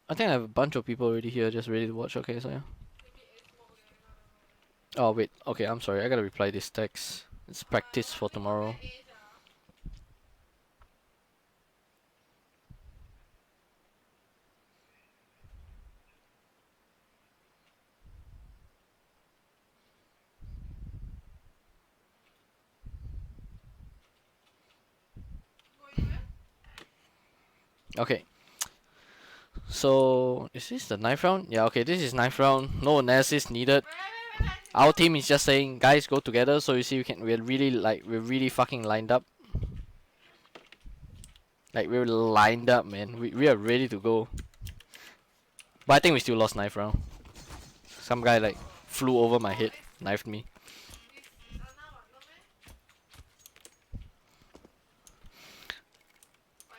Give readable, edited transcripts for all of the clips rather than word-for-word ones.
I think I have a bunch of people already here just ready to watch. Okay, so yeah. Oh wait, okay, I'm sorry. I gotta reply this text. It's practice for tomorrow. Okay. So is this the ninth round? Yeah, okay, this is ninth round. No analysis needed. Our team is just saying, guys, go together. So you see, we're really fucking lined up. Like we're lined up, man. We are ready to go. But I think we still lost ninth round. Some guy like flew over my head, knifed me.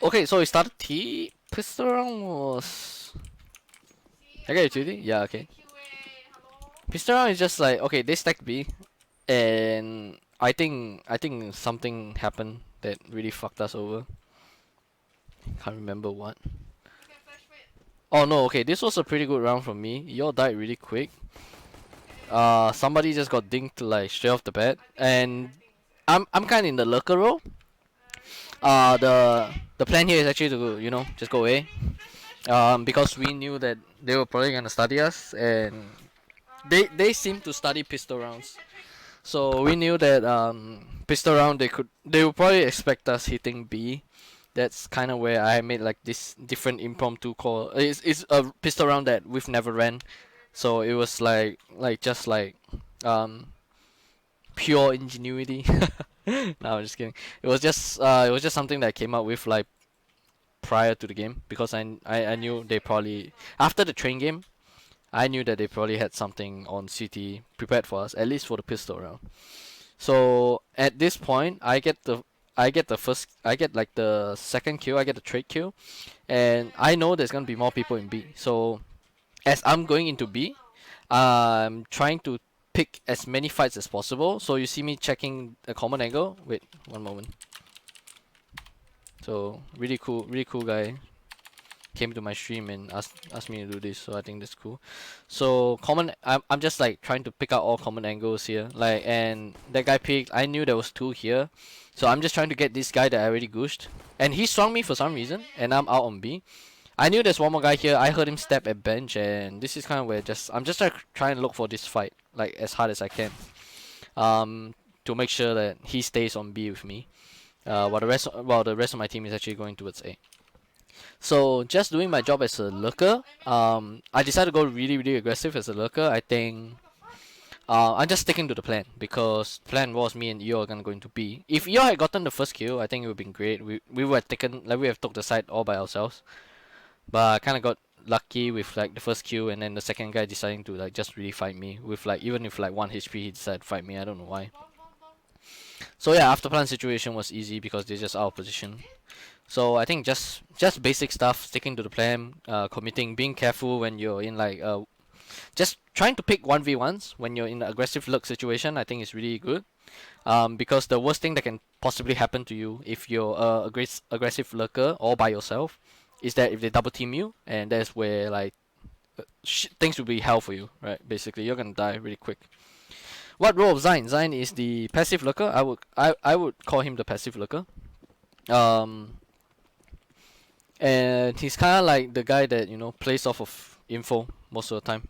Okay, so we started T. Pistol round was. I got utility. Yeah, okay. Pistol round is just like okay, they stacked B, and I think something happened that really fucked us over. Can't remember what. Oh no, okay, this was a pretty good round from me. Y'all died really quick. Somebody just got dinked like straight off the bat, and I'm kind of in the lurker role. The plan here is actually to just go away. Because we knew that they were probably gonna study us, and they seem to study pistol rounds. So we knew that pistol round they would probably expect us hitting B. That's kind of where I made like this different impromptu call. It's a pistol round that we've never ran, so it was like just like um pure ingenuity. No, I'm just kidding. It was just something that I came up with like prior to the game because I knew they probably after the train game I knew that they probably had something on CT prepared for us, at least for the pistol round. So at this point, I get like the second kill, I get the trade kill, and I know there's gonna be more people in B. So as I'm going into B, I'm trying to pick as many fights as possible. So you see me checking a common angle. Wait, one moment. So really cool guy came to my stream and asked me to do this, so I think that's cool. So I'm just like trying to pick out all common angles here, like, and that guy picked. I knew there was two here, so I'm just trying to get this guy that I already gooshed, and he swung me for some reason, and I'm out on B. I knew there's one more guy here. I heard him step at bench, and this is kind of where I'm just like trying to look for this fight like as hard as I can, um, to make sure that he stays on B with me, while the rest of my team is actually going towards A. So just doing my job as a lurker, I decided to go really aggressive as a lurker. I think I'm just sticking to the plan because plan was me and Eo are gonna go into B. If Eo had gotten the first kill, I think it would have been great. We would have taken like we have took the side all by ourselves. But I kind of got lucky with like the first kill and then the second guy deciding to like just really fight me with like even if like 1 HP he decided to fight me. I don't know why. So yeah, after plan situation was easy because they're just out of position. So I think just basic stuff, sticking to the plan, committing, being careful when you're in like just trying to pick 1v1s when you're in an aggressive lurk situation. I think is really good. Because the worst thing that can possibly happen to you if you're a aggressive lurker all by yourself is that if they double team you, and that's where like things will be hell for you, right? Basically, you're gonna die really quick. What role of Zine? Zine is the passive lurker. I would call him the passive lurker. Um, and he's kind of like the guy that plays off of info most of the time.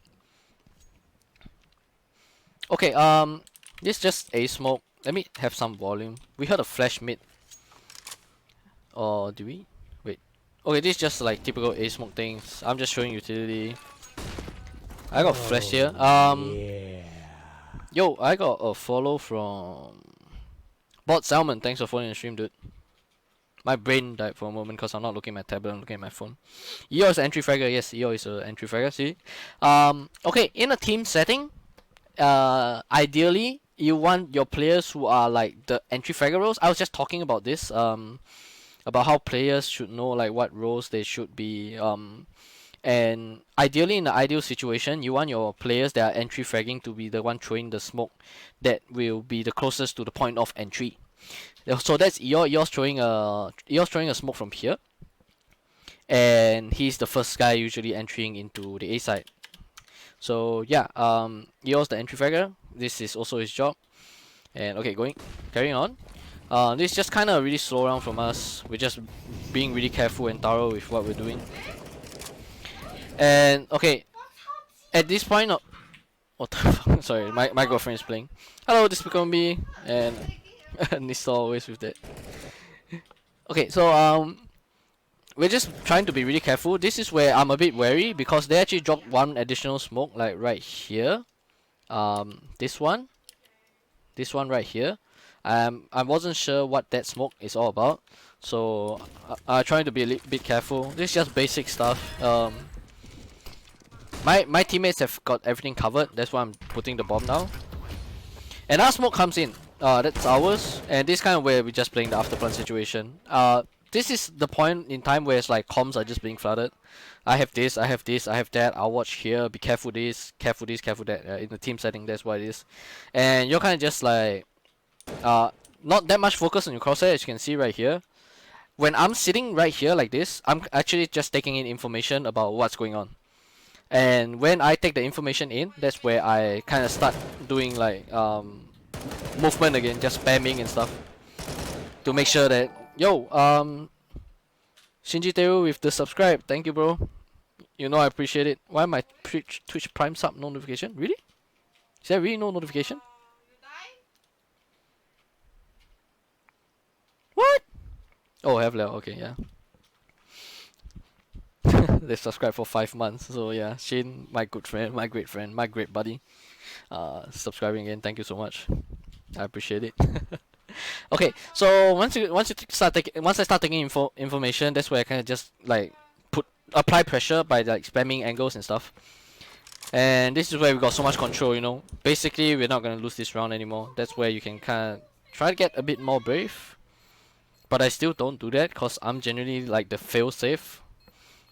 Okay, this just a smoke. Let me have some volume. We heard a flash mid, or do we? Wait. Okay, this is just like typical a smoke things. I'm just showing utility. I got flash here. Yeah. Yo, I got a follow from Bot Salmon. Thanks for following the stream, dude. My brain died for a moment because I'm not looking at my tablet, I'm looking at my phone. EO is an entry fragger, yes, EO is an entry fragger, see? Okay, in a team setting, ideally, you want your players who are like the entry fragger roles. I was just talking about this, about how players should know like what roles they should be, and ideally in the ideal situation, you want your players that are entry fragging to be the one throwing the smoke that will be the closest to the point of entry. So that's yours throwing a smoke from here, and he's the first guy usually entering into the A side. So yeah, Eo's the entry fragger. This is also his job. And okay, carrying on. This is just kind of really slow round from us. We're just being really careful and thorough with what we're doing. And okay, at this point, what the fuck? Sorry, my girlfriend is playing. Hello, Despicable Me, and Nista always with that. Okay, so we're just trying to be really careful. This is where I'm a bit wary because they actually dropped one additional smoke, like right here. This one right here. I wasn't sure what that smoke is all about, so I'm trying to be a little bit careful. This is just basic stuff. My teammates have got everything covered. That's why I'm putting the bomb now. And our smoke comes in. That's ours. And this kind of where we're just playing the afterplan situation. This is the point in time where it's like comms are just being flooded. I have this, I have this, I have that. I'll watch here. Be careful this, careful this, careful that. In the team setting, that's what it is. And you're kind of just like, not that much focus on your crosshair, as you can see right here. When I'm sitting right here like this, I'm actually just taking in information about what's going on. And when I take the information in, that's where I kind of start doing like movement again, just spamming and stuff to make sure that Shinji Teru with the subscribe, thank you, bro. You know I appreciate it. Why my Twitch Prime sub no notification? Really? Is there really no notification? What? Oh, have left. Okay, yeah. They subscribed for 5 months, so yeah, Shane, my good friend, my great friend, my great buddy, subscribing again. Thank you so much. I appreciate it. Okay, so once I start taking information, that's where I kind of just like apply pressure by like spamming angles and stuff. And this is where we got so much control, you know. Basically, we're not gonna lose this round anymore. That's where you can kind of try to get a bit more brave. But I still don't do that because I'm generally like the fail safe.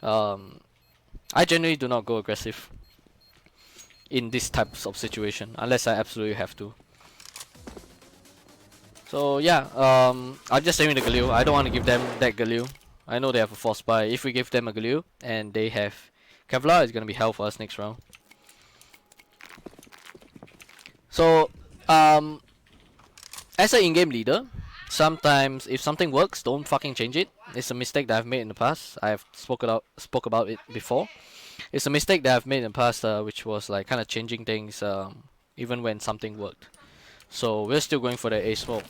I generally do not go aggressive in this types of situation unless I absolutely have to. So yeah, I'm just saving the Galil. I don't want to give them that Galil. I know they have a force buy. If we give them a Galil and they have Kevlar, it's gonna be hell for us next round. So as an in-game leader, sometimes if something works, don't fucking change it. It's a mistake that I've made in the past. I've spoke about it before. It's a mistake that I've made in the past, which was like kind of changing things even when something worked. So we're still going for the A smoke.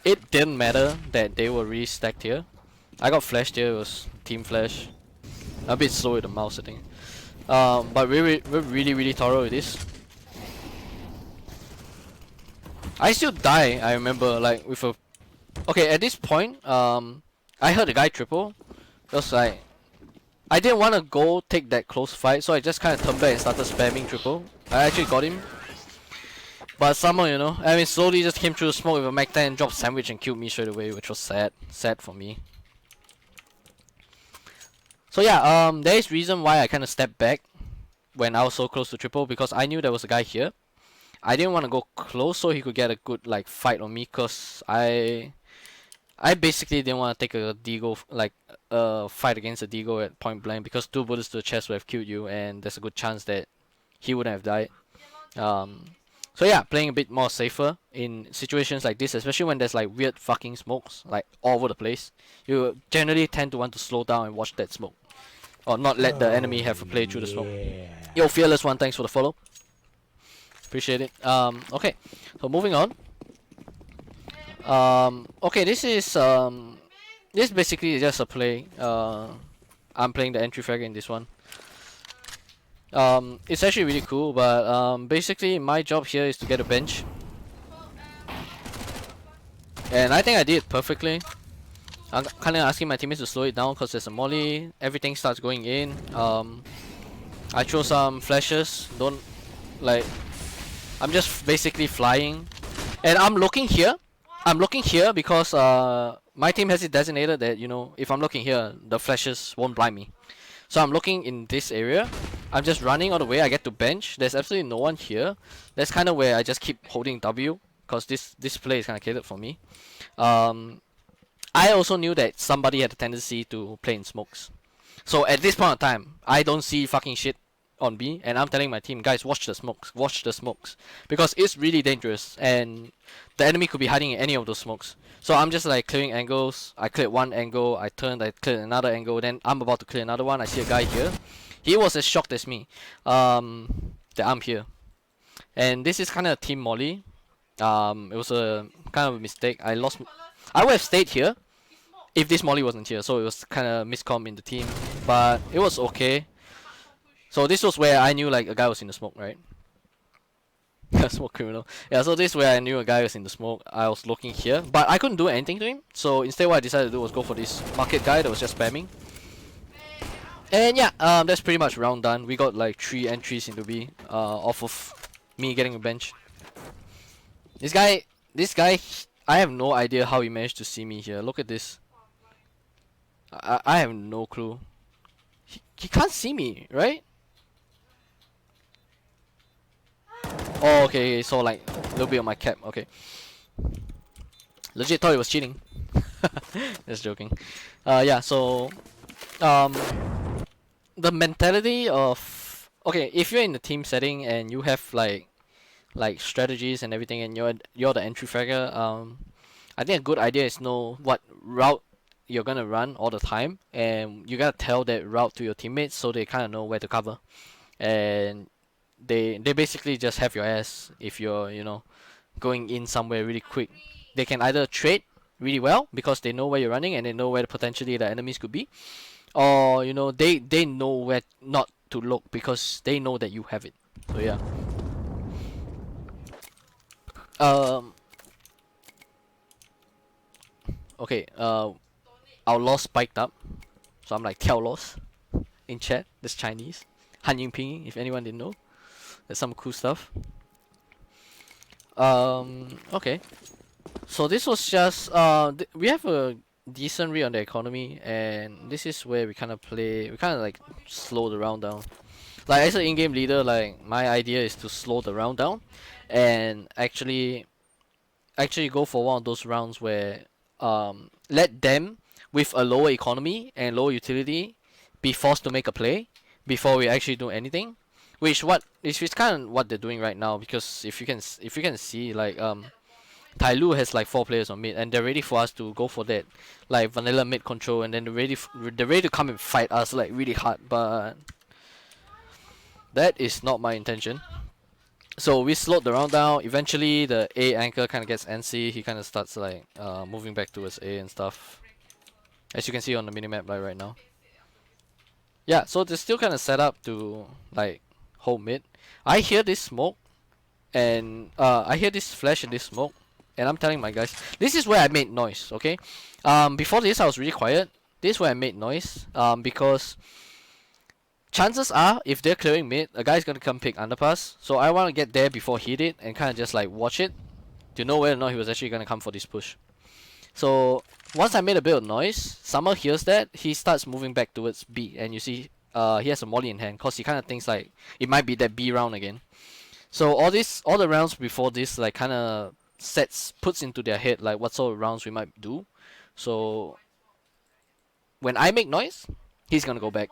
It didn't matter that they were really stacked here. I got flashed here. It was team flash. A bit slow with the mouse, I think. But we're really thorough with this. I still die. I remember like with a. Okay, at this point, I heard the guy triple. It was like, I didn't want to go take that close fight, so I just kind of turned back and started spamming triple. I actually got him. But somehow, you know, I mean, slowly just came through the smoke with a Mac 10 and dropped sandwich and killed me straight away, which was sad. Sad for me. So yeah, there is reason why I kind of stepped back when I was so close to triple, because I knew there was a guy here. I didn't want to go close so he could get a good like fight on me, cause I basically didn't want to take a Deagle, like fight against a Deagle at point blank, because 2 bullets to the chest would have killed you, and there's a good chance that he wouldn't have died. So yeah, playing a bit more safer in situations like this, especially when there's like weird fucking smokes like all over the place. You generally tend to want to slow down and watch that smoke, or not let the enemy have a play through the smoke. Yo, Fearless One, thanks for the follow. Appreciate it. Okay, so moving on. Okay, this is basically just a play. I'm playing the entry frag in this one. It's actually really cool, but basically my job here is to get a bench, and I think I did it perfectly. I'm kind of asking my teammates to slow it down because there's a molly. Everything starts going in. I throw some flashes. Don't like. I'm just basically flying, and I'm looking here. I'm looking here because my team has it designated that, you know, if I'm looking here, the flashes won't blind me. So I'm looking in this area. I'm just running all the way. I get to bench. There's absolutely no one here. That's kind of where I just keep holding W, because this play is kind of catered for me. I also knew that somebody had a tendency to play in smokes. So at this point of time, I don't see fucking shit on B, and I'm telling my team, guys, watch the smokes, because it's really dangerous, and the enemy could be hiding in any of those smokes. So I'm just like clearing angles. I cleared one angle, I turned, I cleared another angle, then I'm about to clear another one. I see a guy here. He was as shocked as me, that I'm here, and this is kind of a team molly. It was a kind of a mistake. I would have stayed here if this molly wasn't here, so it was kind of miscom in the team, but it was okay. So this was where I knew like a guy was in the smoke, right? Smoke criminal. Yeah, so this is where I knew a guy was in the smoke. I was looking here, but I couldn't do anything to him. So instead what I decided to do was go for this market guy that was just spamming. And yeah, that's pretty much round done. We got like 3 entries into B, off of me getting a bench. This guy, I have no idea how he managed to see me here. Look at this. I have no clue. He can't see me, right? Oh, okay, so like a little bit on my cap, okay. Legit thought he was cheating. Just joking. Yeah, so um, the mentality of, okay, if you're in the team setting and you have like strategies and everything, and you're the entry fragger, I think a good idea is know what route you're gonna run all the time, and you gotta tell that route to your teammates so they kind of know where to cover, and they basically just have your ass if you're, you know, going in somewhere really quick. They can either trade really well because they know where you're running and they know where potentially the enemies could be, or you know, they know where not to look because they know that you have it. So yeah. Um. Okay. Our loss spiked up, so I'm like Tiao loss in chat. That's Chinese. Han Yingping, if anyone didn't know. That's some cool stuff. Okay. So this was just we have a decent read on the economy, and this is where we kind of like slow the round down. Like as an in-game leader, like my idea is to slow the round down, and actually go for one of those rounds where let them with a lower economy and lower utility be forced to make a play before we actually do anything, which is kind of what they're doing right now, because if you can see, like Tai Lu has like 4 players on mid, and they're ready for us to go for that like vanilla mid control, and then they're ready to come and fight us like really hard, but that is not my intention. So we slowed the round down. Eventually the A anchor kind of gets antsy. He kind of starts like moving back towards A and stuff, as you can see on the minimap like right now. Yeah, so they're still kind of set up to like hold mid. I hear this smoke, and I hear this flash and this smoke, and I'm telling my guys, this is where I made noise, okay? Before this I was really quiet. This is where I made noise, because chances are, if they're clearing mid, a guy's gonna come pick underpass. So I want to get there before he did, and kind of just like watch it to know whether or not he was actually gonna come for this push. So once I made a bit of noise, Summer hears that, he starts moving back towards B, and you see he has a molly in hand, cause he kind of thinks like it might be that B round again. So all the rounds before this like kind of puts into their head like what sort of rounds we might do. So when I make noise, he's gonna go back,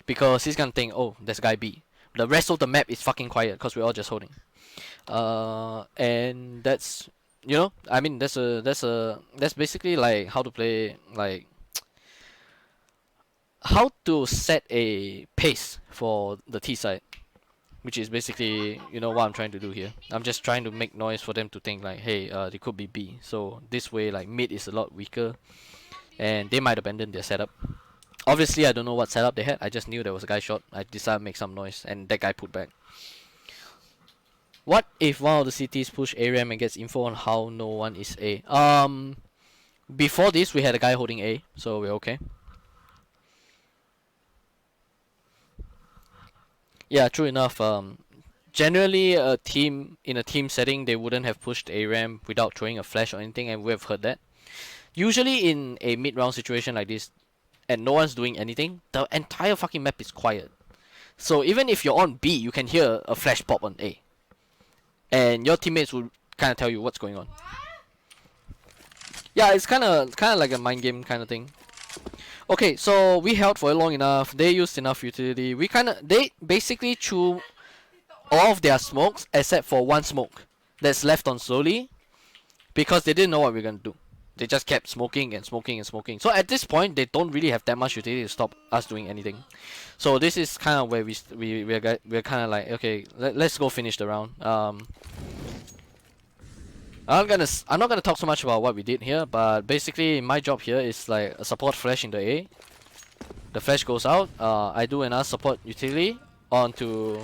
because he's gonna think, oh, there's guy B. The rest of the map is fucking quiet because we're all just holding. And that's, you know, I mean, that's basically like how to play, like how to set a pace for the T side, which is basically, you know, what I'm trying to do here. I'm just trying to make noise for them to think like, hey, they could be B. So this way, like mid is a lot weaker, and they might abandon their setup. Obviously, I don't know what setup they had. I just knew there was a guy shot. I decided to make some noise, and that guy put back. What if one of the CTs push ARAM and gets info on how no one is A? Before this, we had a guy holding A, so we're okay. Yeah, true enough. Generally, a team in a team setting, they wouldn't have pushed ARAM without throwing a flash or anything, and we have heard that. Usually, in a mid-round situation like this, and no one's doing anything, the entire fucking map is quiet. So even if you're on B, you can hear a flash pop on A, and your teammates will kind of tell you what's going on. Yeah, it's kind of like a mind game kind of thing. Okay, so we held for long enough. They used enough utility. They basically threw all of their smokes except for one smoke that's left on slowly because they didn't know what we are gonna do. They just kept smoking and smoking and smoking. So at this point, they don't really have that much utility to stop us doing anything. So this is kind of where we're kind of like, okay, let's go finish the round. I'm not gonna talk so much about what we did here, but basically my job here is like a support flash in the A. The flash goes out. I do another support utility onto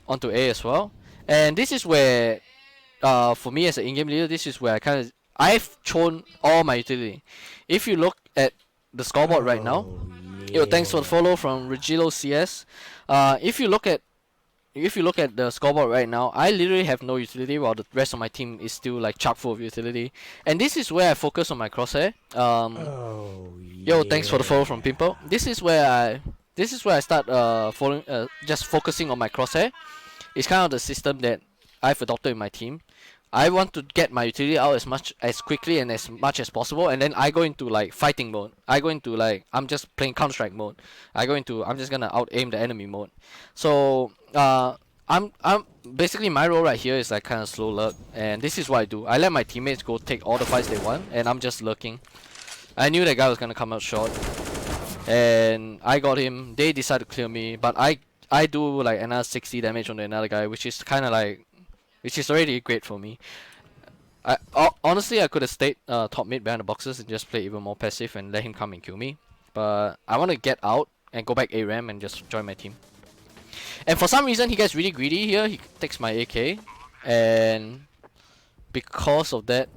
A as well. And this is where, for me as an in-game leader, this is where I've thrown all my utility. If you look at the scoreboard right now, yo, thanks for the follow from Regilo CS. If you look at the scoreboard right now, I literally have no utility while the rest of my team is still like chock full of utility. And this is where I focus on my crosshair. Yo, thanks for the follow from Pimple. This is where I start just focusing on my crosshair. It's kind of the system that I've adopted in my team. I want to get my utility out as quickly and as much as possible, and then I go into like fighting mode. I go into like I'm just playing Counter-Strike mode. I'm just gonna out aim the enemy mode. So I'm basically my role right here is like kind of slow lurk, and this is what I do. I let my teammates go take all the fights they want, and I'm just lurking. I knew that guy was gonna come out short, and I got him. They decided to clear me, but I do like another 60 damage on another guy, which is already great for me. Honestly, I could have stayed top mid behind the boxes and just play even more passive and let him come and kill me. But I want to get out and go back ARAM and just join my team. And for some reason, he gets really greedy here. He takes my AK, and because of that,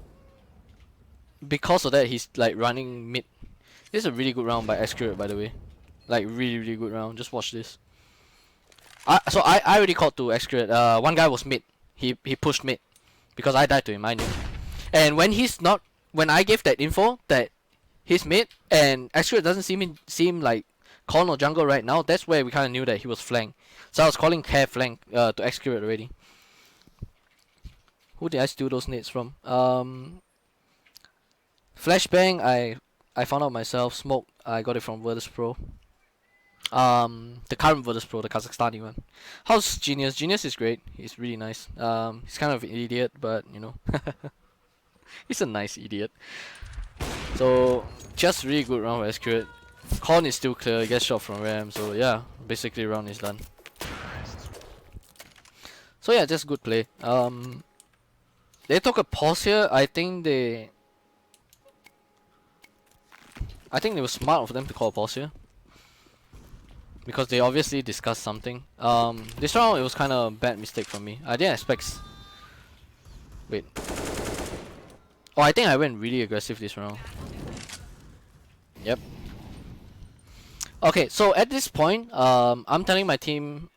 he's like running mid. This is a really good round by Accurate, by the way. Like really good round. Just watch this. So I already called to Accurate. One guy was mid. He pushed mid because I died to him. I knew. And when I gave that info that he's mid and Accurate doesn't seem like corner or jungle right now, that's where we kind of knew that he was flank. So I was calling care flank to Accurate already. Who did I steal those nades from? Flashbang, I found out myself. Smoke, I got it from Virtus Pro. The current Virtus Pro, the Kazakhstani one. How's Genius? Genius is great. He's really nice. He's kind of an idiot, but you know, he's a nice idiot. So just really good round with Accurate. Corn is still clear. Gets shot from Ram. So yeah, basically round is done. So yeah, just good play. They took a pause here. I think they were smart of them to call a pause here, because they obviously discussed something. This round it was kind of a bad mistake from me. I didn't expect. Wait. Oh, I think I went really aggressive this round. Yep. Okay, so at this point, I'm telling my team,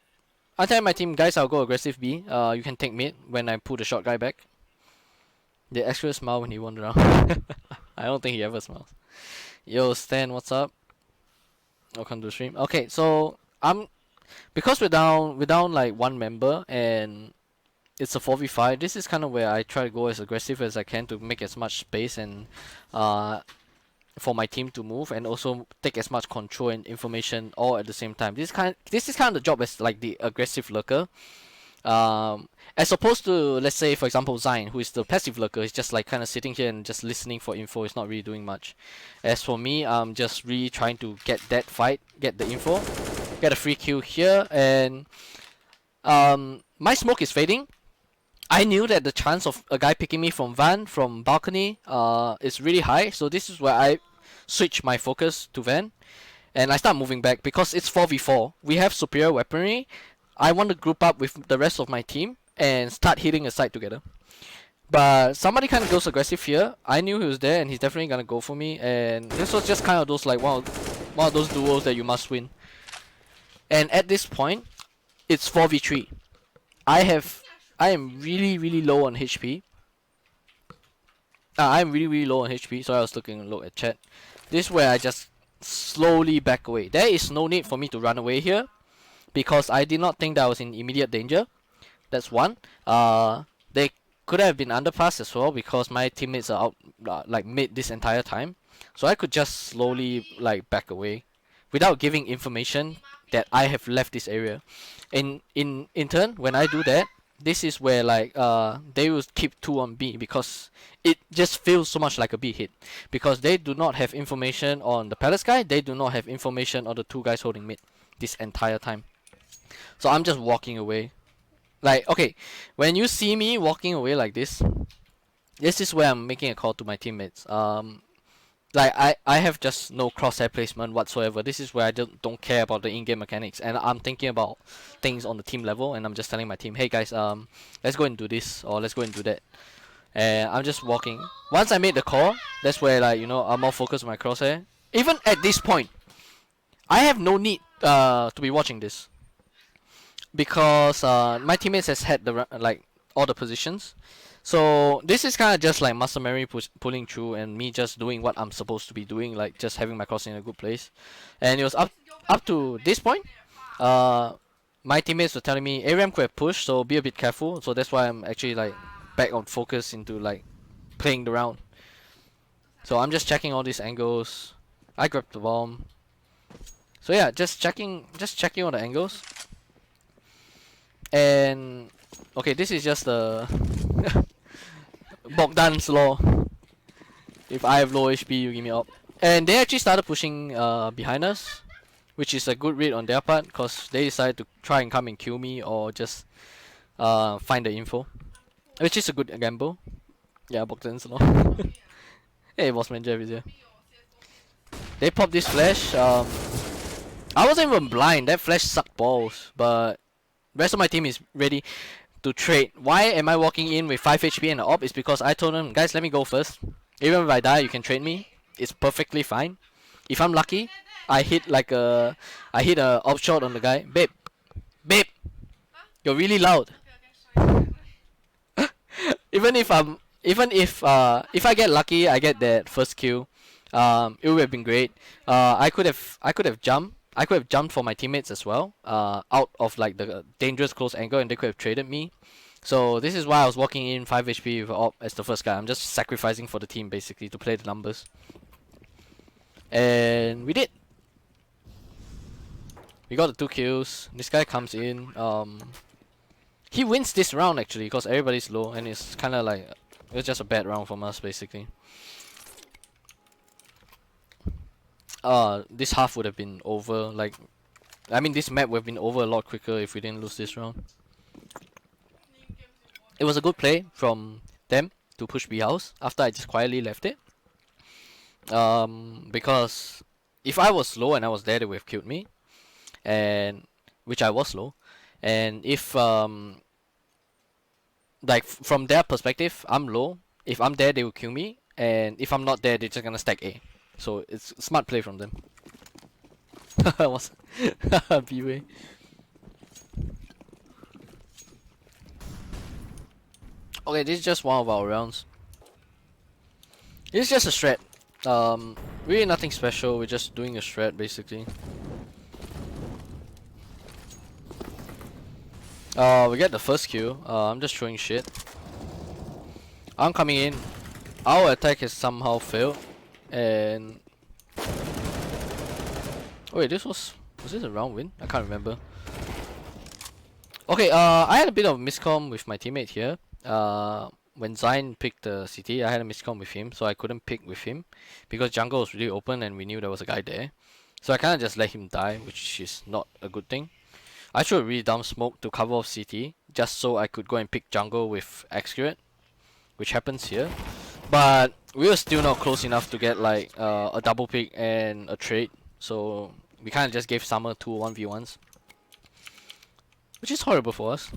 guys, I'll go aggressive B. You can take mid when I pull the short guy back. The extra smile when he won the round. I don't think he ever smiles. Yo, Stan, what's up? Welcome to the stream. Okay, so because we're down like one member and it's a 4v5. This is kind of where I try to go as aggressive as I can to make as much space and for my team to move, and also take as much control and information all at the same time. This is kind of the job as like the aggressive lurker. As opposed to, let's say, for example, Zine, who is the passive lurker. He's just like kind of sitting here and just listening for info. He's not really doing much. As for me, I'm just really trying to get that fight, get the info, get a free kill here, and my smoke is fading. I knew that the chance of a guy picking me from Van, from balcony, is really high. So this is where I switch my focus to Van, and I start moving back because it's 4v4. We have superior weaponry. I want to group up with the rest of my team and start hitting a side together. But somebody kind of goes aggressive here. I knew he was there and he's definitely gonna go for me. And this was just kind of those like one of those duels that you must win. And at this point, it's 4v3. I am really low on HP. I'm really low on HP. Sorry, I was looking low at chat. This is where I just slowly back away. There is no need for me to run away here, because I did not think that I was in immediate danger. That's one. They could have been underpass as well, because my teammates are out like mid this entire time. So I could just slowly like back away without giving information that I have left this area. In turn, when I do that, this is where like they will keep 2 on B because it just feels so much like a B hit because they do not have information on the palace guy, they do not have information on the 2 guys holding mid this entire time. So I'm just walking away. Like, okay, when you see me walking away like this is where I'm making a call to my teammates. Like I have just no crosshair placement whatsoever. This is where I don't care about the in-game mechanics, and I'm thinking about things on the team level, and I'm just telling my team, hey guys, let's go and do this or let's go and do that. And I'm just walking. Once I made the call, that's where like I'm more focused on my crosshair. Even at this point, I have no need to be watching this because my teammates has had the like all the positions. So this is kind of just like muscle memory pulling through and me just doing what I'm supposed to be doing, like just having my crossing in a good place. And it was up to this point, my teammates were telling me ARAM could have pushed, so be a bit careful. So that's why I'm actually like back on focus into like playing the round. So I'm just checking all these angles. I grabbed the bomb. So yeah, just checking all the angles. And okay, this is just the Bogdan's law. If I have low HP, you give me up. And they actually started pushing behind us, which is a good read on their part, because they decided to try and come and kill me or just find the info, which is a good gamble. Yeah, Bogdan's law. Hey, Bossman Jeff is here. They popped this flash. I wasn't even blind. That flash sucked balls, but rest of my team is ready to trade. Why am I walking in with 5 HP and an op? Is because I told them, guys, let me go first. Even if I die, you can trade me. It's perfectly fine. If I'm lucky, I hit a op shot on the guy. Babe, you're really loud. If I get lucky, I get that first kill. It would have been great. I could have jumped for my teammates as well. Out of like the dangerous close angle, and they could have traded me. So this is why I was walking in 5 HP with op as the first guy. I'm just sacrificing for the team basically to play the numbers. And we did. We got the 2 kills. This guy comes in. He wins this round actually because everybody's low, and it's kind of like it's just a bad round from us basically. This half would have been over. Like, I mean, this map would have been over a lot quicker if we didn't lose this round. It was a good play from them to push B house after I just quietly left it. Because if I was slow and I was there, they would have killed me, and which I was slow. And if like from their perspective, I'm low. If I'm there, they will kill me, and if I'm not there, they're just gonna stack A. So it's a smart play from them. What's B-way? Okay, this is just one of our rounds. This is just a shred. Really nothing special. We're just doing a shred basically. We get the first kill. I'm just throwing shit. I'm coming in. Our attack has somehow failed. And wait, was this a round win? I can't remember. Okay, I had a bit of miscomm with my teammate here. When Zion picked the CT, I had a miscomm with him, so I couldn't pick with him because jungle was really open and we knew there was a guy there. So I kind of just let him die, which is not a good thing. I should have really dump smoke to cover off CT just so I could go and pick jungle with accurate, which happens here. But we were still not close enough to get like a double pick and a trade, so we kind of just gave Summer 2 1v1s, which is horrible for us.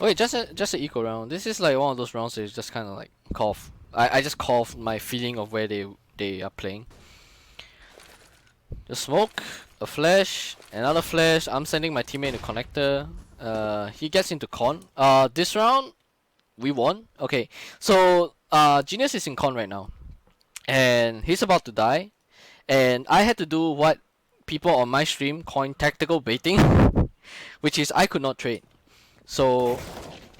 Wait, just an eco round. This is like one of those rounds that is just kind of like cough. I just cough my feeling of where they are playing. The smoke, a flash, another flash. I'm sending my teammate a connector. He gets into con. This round we won. Okay, so Genius is in con right now, and he's about to die, and I had to do what people on my stream coin tactical baiting, which is I could not trade. So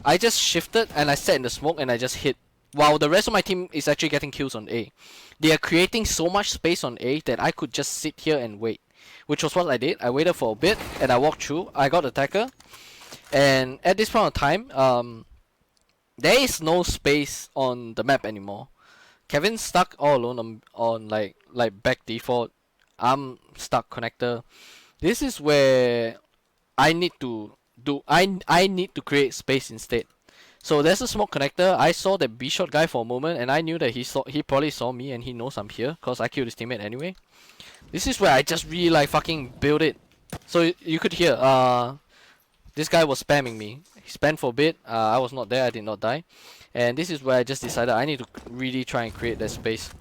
I just shifted and I sat in the smoke and I just hit while the rest of my team is actually getting kills on A. They are creating so much space on A that I could just sit here and wait, which was what I did. I waited for a bit and I walked through. I got attacker, and at this point of time, there is no space on the map anymore. Kevin's stuck all alone on like back default. I'm stuck connector. This is where I need to I need to create space instead. So there's a smoke connector. I saw that B shot guy for a moment, and I knew that he probably saw me and he knows I'm here cause I killed his teammate anyway. This is where I just really like fucking build it. So you could hear this guy was spamming me. He spammed for a bit. I was not there. I did not die. And this is where I just decided I need to really try and create that space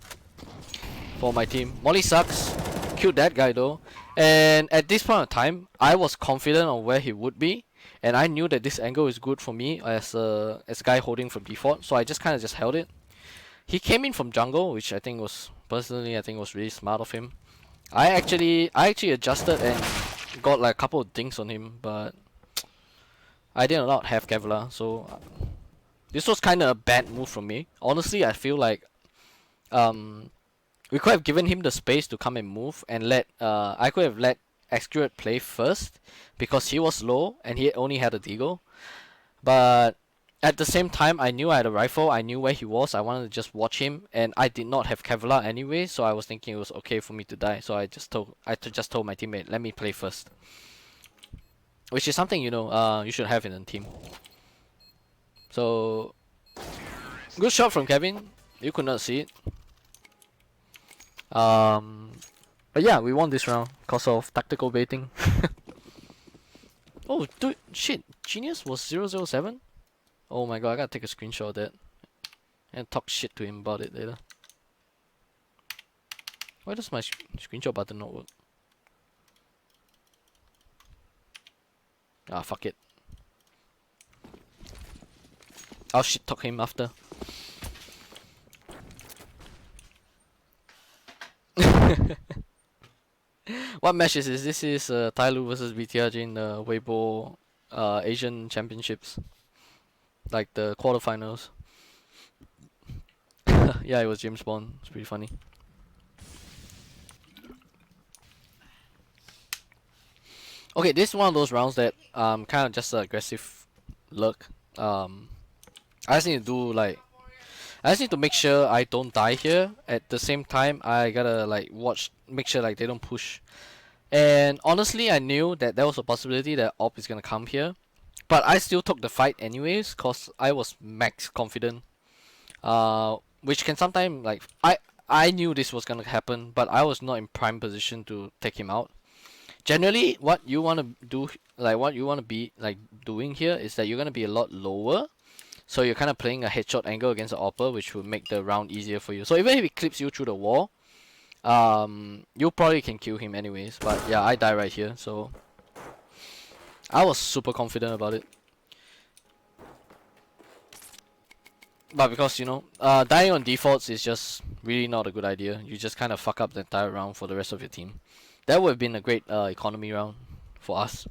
for my team. Molly sucks. Killed that guy though. And at this point of time, I was confident on where he would be. And I knew that this angle is good for me as a guy holding from default. So I just kind of just held it. He came in from jungle, which I think was, personally, I think was really smart of him. I actually adjusted and got like a couple of dings on him, but I did not have Kevlar, so this was kind of a bad move from me. Honestly, I feel like we could have given him the space to come and move and let I could have let Accurate play first because he was low and he only had a deagle. But at the same time, I knew I had a rifle. I knew where he was. I wanted to just watch him, and I did not have Kevlar anyway, so I was thinking it was okay for me to die. So I just told my teammate, let me play first, which is something, you know, you should have in a team. So good shot from Kevin. You could not see it. But yeah, we won this round because of tactical baiting. Oh, dude, shit. Genius was 007? Oh my god, I gotta take a screenshot of that and talk shit to him about it later. Why does my screenshot button not work? Ah, fuck it. I'll shit talk him after. What match is this? This is Tyloo versus BTRJ in the Weibo Asian Championships. Like the quarterfinals. Yeah, it was James Bond. It's pretty funny. Okay, this is one of those rounds that kind of just an aggressive look. I just need to do like, I just need to make sure I don't die here. At the same time, I gotta like make sure like they don't push. And honestly, I knew that there was a possibility that Op is gonna come here, but I still took the fight anyways, cause I was max confident. Which can sometimes like I knew this was gonna happen, but I was not in prime position to take him out. Generally, what you wanna do, like what you wanna be like doing here, is that you're gonna be a lot lower. So you're kind of playing a headshot angle against the Opper, which will make the round easier for you. So even if he clips you through the wall, you probably can kill him anyways. But yeah, I die right here, so I was super confident about it. But because, you know, dying on defaults is just really not a good idea. You just kind of fuck up the entire round for the rest of your team. That would have been a great economy round for us.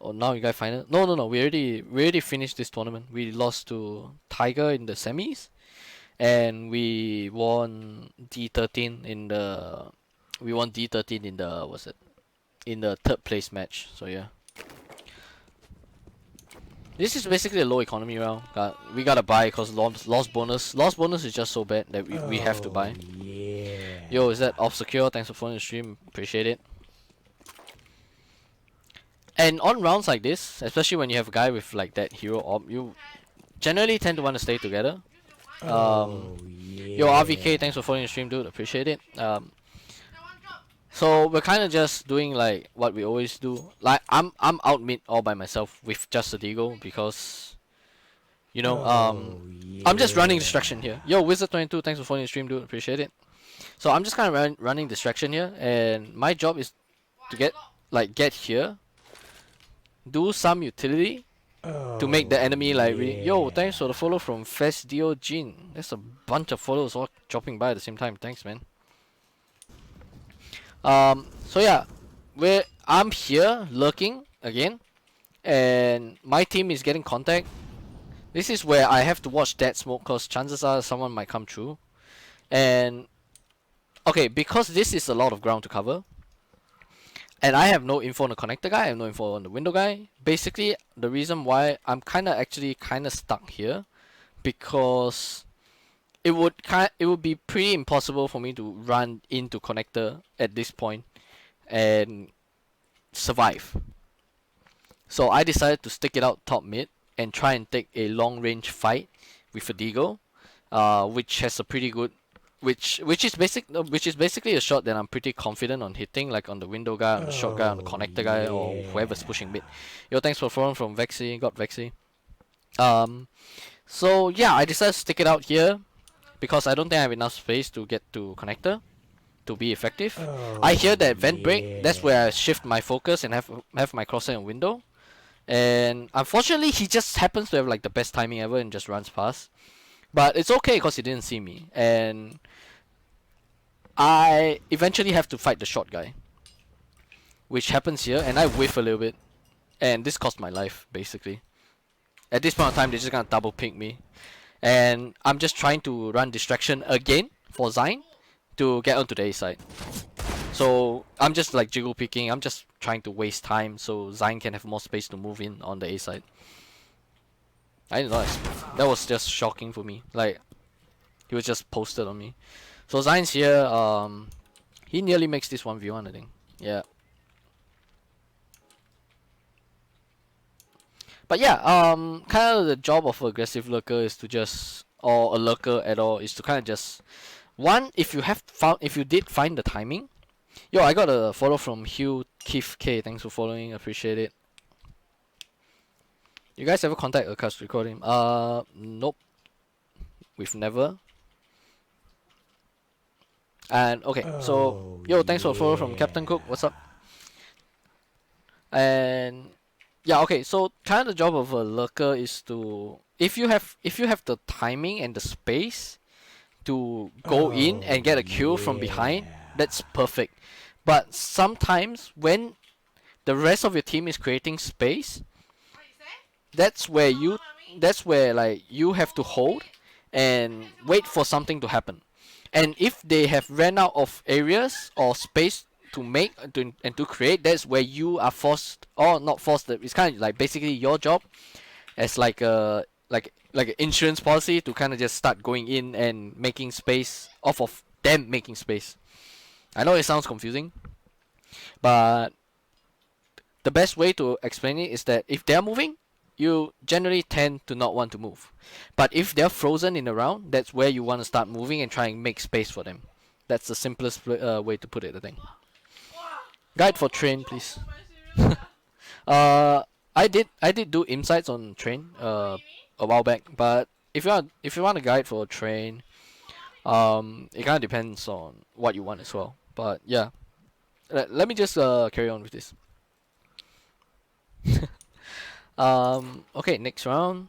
Oh, now you guys find it? No. We already finished this tournament. We lost to Tiger in the semis, and we won D13 in the. We won D13 in the in the third place match. So yeah. This is basically a low economy round. We gotta buy because lost bonus. Lost bonus is just so bad that we have to buy. Yeah. Yo, is that off secure? Thanks for following the stream. Appreciate it. And on rounds like this, especially when you have a guy with like that hero op, you generally tend to want to stay together. Yeah. Yo, RVK, thanks for following the stream, dude. Appreciate it. So we're kind of just doing like what we always do. Like I'm out mid all by myself with just a deagle because, you know, I'm just running distraction here. Yo, Wizard22, thanks for following the stream, dude. Appreciate it. So I'm just kind of running distraction here, and my job is to get here, do some utility to make the enemy like yo, thanks for the follow from Fesdio Jin. There's a bunch of follows all dropping by at the same time. Thanks, man. So yeah, I'm here lurking again, and my team is getting contact. This is where I have to watch that smoke because chances are someone might come through. And okay, because this is a lot of ground to cover, and I have no info on the connector guy, I have no info on the window guy. Basically, the reason why I'm actually kind of stuck here because it would be pretty impossible for me to run into connector at this point and survive. So I decided to stick it out top mid and try and take a long range fight with a Deagle, which has a pretty good, which is basically a shot that I'm pretty confident on hitting, like on the window guy, on the short guy, on the connector guy, or whoever's pushing mid. Yo, thanks for following from Vexy, got Vexy. Um, so yeah, I decided to stick it out here because I don't think I have enough space to get to connector to be effective. I hear that vent break. That's where I shift my focus and have my crosshair on window. And unfortunately, he just happens to have like the best timing ever and just runs past. But it's okay because he didn't see me. And I eventually have to fight the short guy, which happens here. And I whiff a little bit, and this cost my life basically. At this point in time, they're just gonna double ping me, and I'm just trying to run distraction again for Zine to get onto the A side. So I'm just like jiggle picking. I'm just trying to waste time so Zine can have more space to move in on the A side. I didn't know that was just shocking for me. Like he was just posted on me. So Zine's here. He nearly makes this 1v1, I think. Yeah. But yeah, kind of the job of an aggressive lurker is to just, or a lurker at all, is to kind of just, one, if you did find the timing. Yo, I got a follow from Hugh Keith K. Thanks for following, appreciate it. You guys ever contact a cast recording? Nope. We've never. And okay, so yo, thanks for follow from Captain Cook. What's up? And yeah, okay. So kind of the job of a lurker is to, if you have the timing and the space to go in and get a kill from behind, that's perfect. But sometimes when the rest of your team is creating space, that's where like you have to hold and wait for something to happen. And if they have ran out of areas or space to make and to create, that's where you are forced, or not forced. It's kind of like basically your job as like a an insurance policy to kind of just start going in and making space off of them making space. I know it sounds confusing, but the best way to explain it is that if they're moving, you generally tend to not want to move. But if they're frozen in a round, that's where you want to start moving and try and make space for them. That's the simplest way to put it, I think. Guide for train, please. uh, I did do insights on train a while back, but if you want a guide for a train, it kind of depends on what you want as well. But yeah, let me just carry on with this. Okay, next round.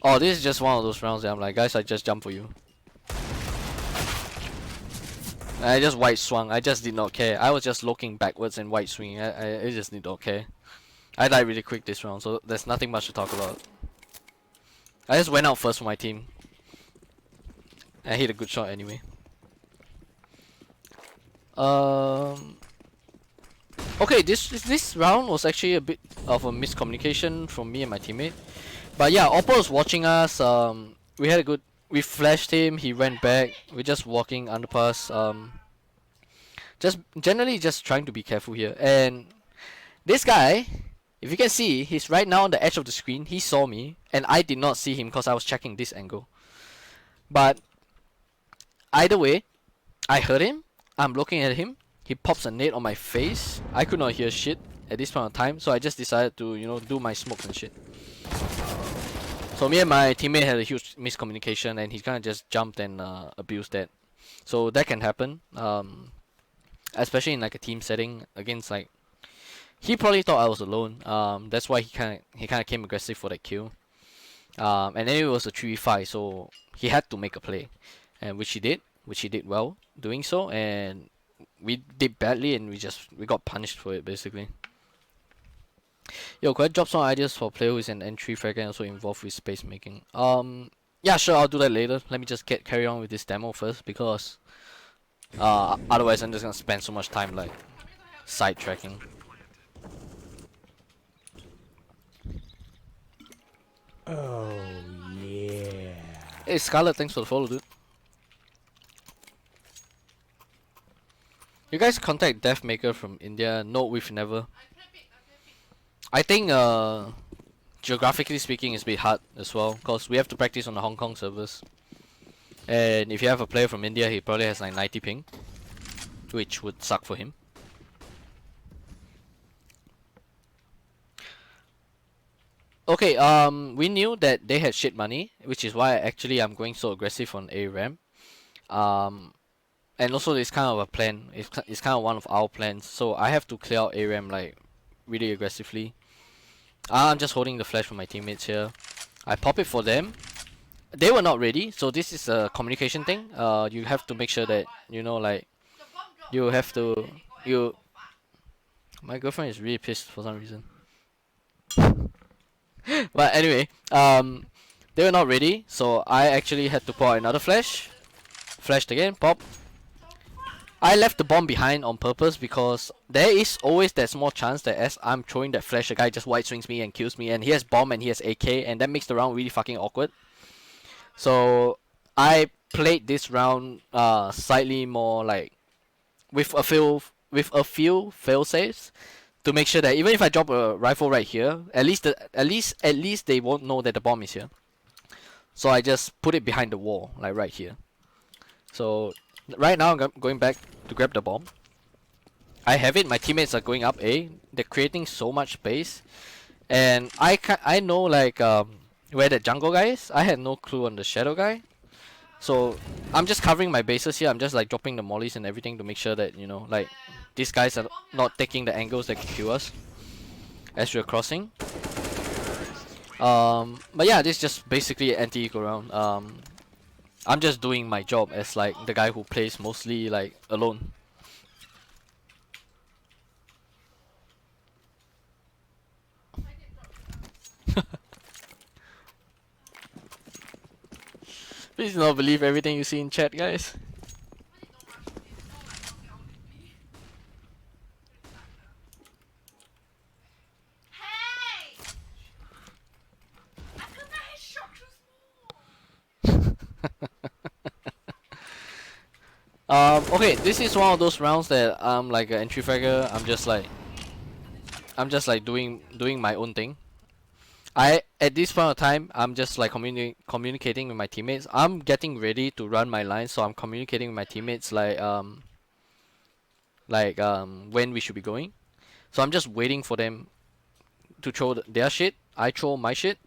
Oh, this is just one of those rounds that I'm like, guys, I just jumped for you. I just white swung. I just did not care. I was just looking backwards and white swinging. I just did not care. I died really quick this round, so there's nothing much to talk about. I just went out first for my team. I hit a good shot anyway. Okay, this round was actually a bit of a miscommunication from me and my teammate. But yeah, Oppo was watching us. We had a good. We flashed him. He ran back. We're just walking underpass. Just generally just trying to be careful here. And this guy, if you can see, he's right now on the edge of the screen. He saw me, and I did not see him because I was checking this angle. But either way, I heard him. I'm looking at him. He pops a nade on my face. I could not hear shit at this point of time, so I just decided to, you know, do my smokes and shit. So me and my teammate had a huge miscommunication, and he kind of just jumped and abused that. So that can happen, especially in like a team setting against like. He probably thought I was alone. That's why he kind of came aggressive for that kill. And then it was a 3v5, so he had to make a play, and which he did well doing so, and we did badly, and we got punished for it basically. Yo, could I drop some ideas for player who is an entry fragger and also involved with space making? Yeah, sure, I'll do that later. Let me just carry on with this demo first because otherwise I'm just gonna spend so much time like sidetracking. Oh yeah. Hey Scarlet, thanks for the follow, dude. You guys contact Deathmaker from India? No, we've never. I think geographically speaking it's a bit hard as well because we have to practice on the Hong Kong servers. And if you have a player from India, he probably has like 90 ping, which would suck for him. Okay, we knew that they had shit money, which is why actually I'm going so aggressive on ARAM. And also it's kind of a plan. It's kind of one of our plans. So I have to clear out ARAM like really aggressively. I'm just holding the flash for my teammates here. I pop it for them. They were not ready, so this is a communication thing. You have to make sure that you know, like, you have to you. My girlfriend is really pissed for some reason. But anyway, they were not ready, so I actually had to pour another flash. Flashed again, pop. I left the bomb behind on purpose because there is always that small chance that as I'm throwing that flash, the guy just white swings me and kills me, and he has bomb and he has AK, and that makes the round really fucking awkward. So I played this round slightly more like with a few fail safes to make sure that even if I drop a rifle right here, at least they won't know that the bomb is here. So I just put it behind the wall, like right here. So right now I'm going back to grab the bomb. I have it. My teammates are going up A. They're creating so much space, and I know like where the jungle guy is. I had no clue on the shadow guy. So I'm just covering my bases here. I'm just like dropping the mollies and everything to make sure that you know like these guys are not taking the angles that can kill us as we're crossing. But yeah, this is just basically an anti-eco round. I'm just doing my job as like the guy who plays mostly like alone. Please do not believe everything you see in chat, guys. Okay, this is one of those rounds that I'm like an entry fragger. I'm just like doing my own thing. At this point of time, I'm just like communicating with my teammates. I'm getting ready to run my line, so I'm communicating with my teammates when we should be going. So I'm just waiting for them to throw their shit. I throw my shit,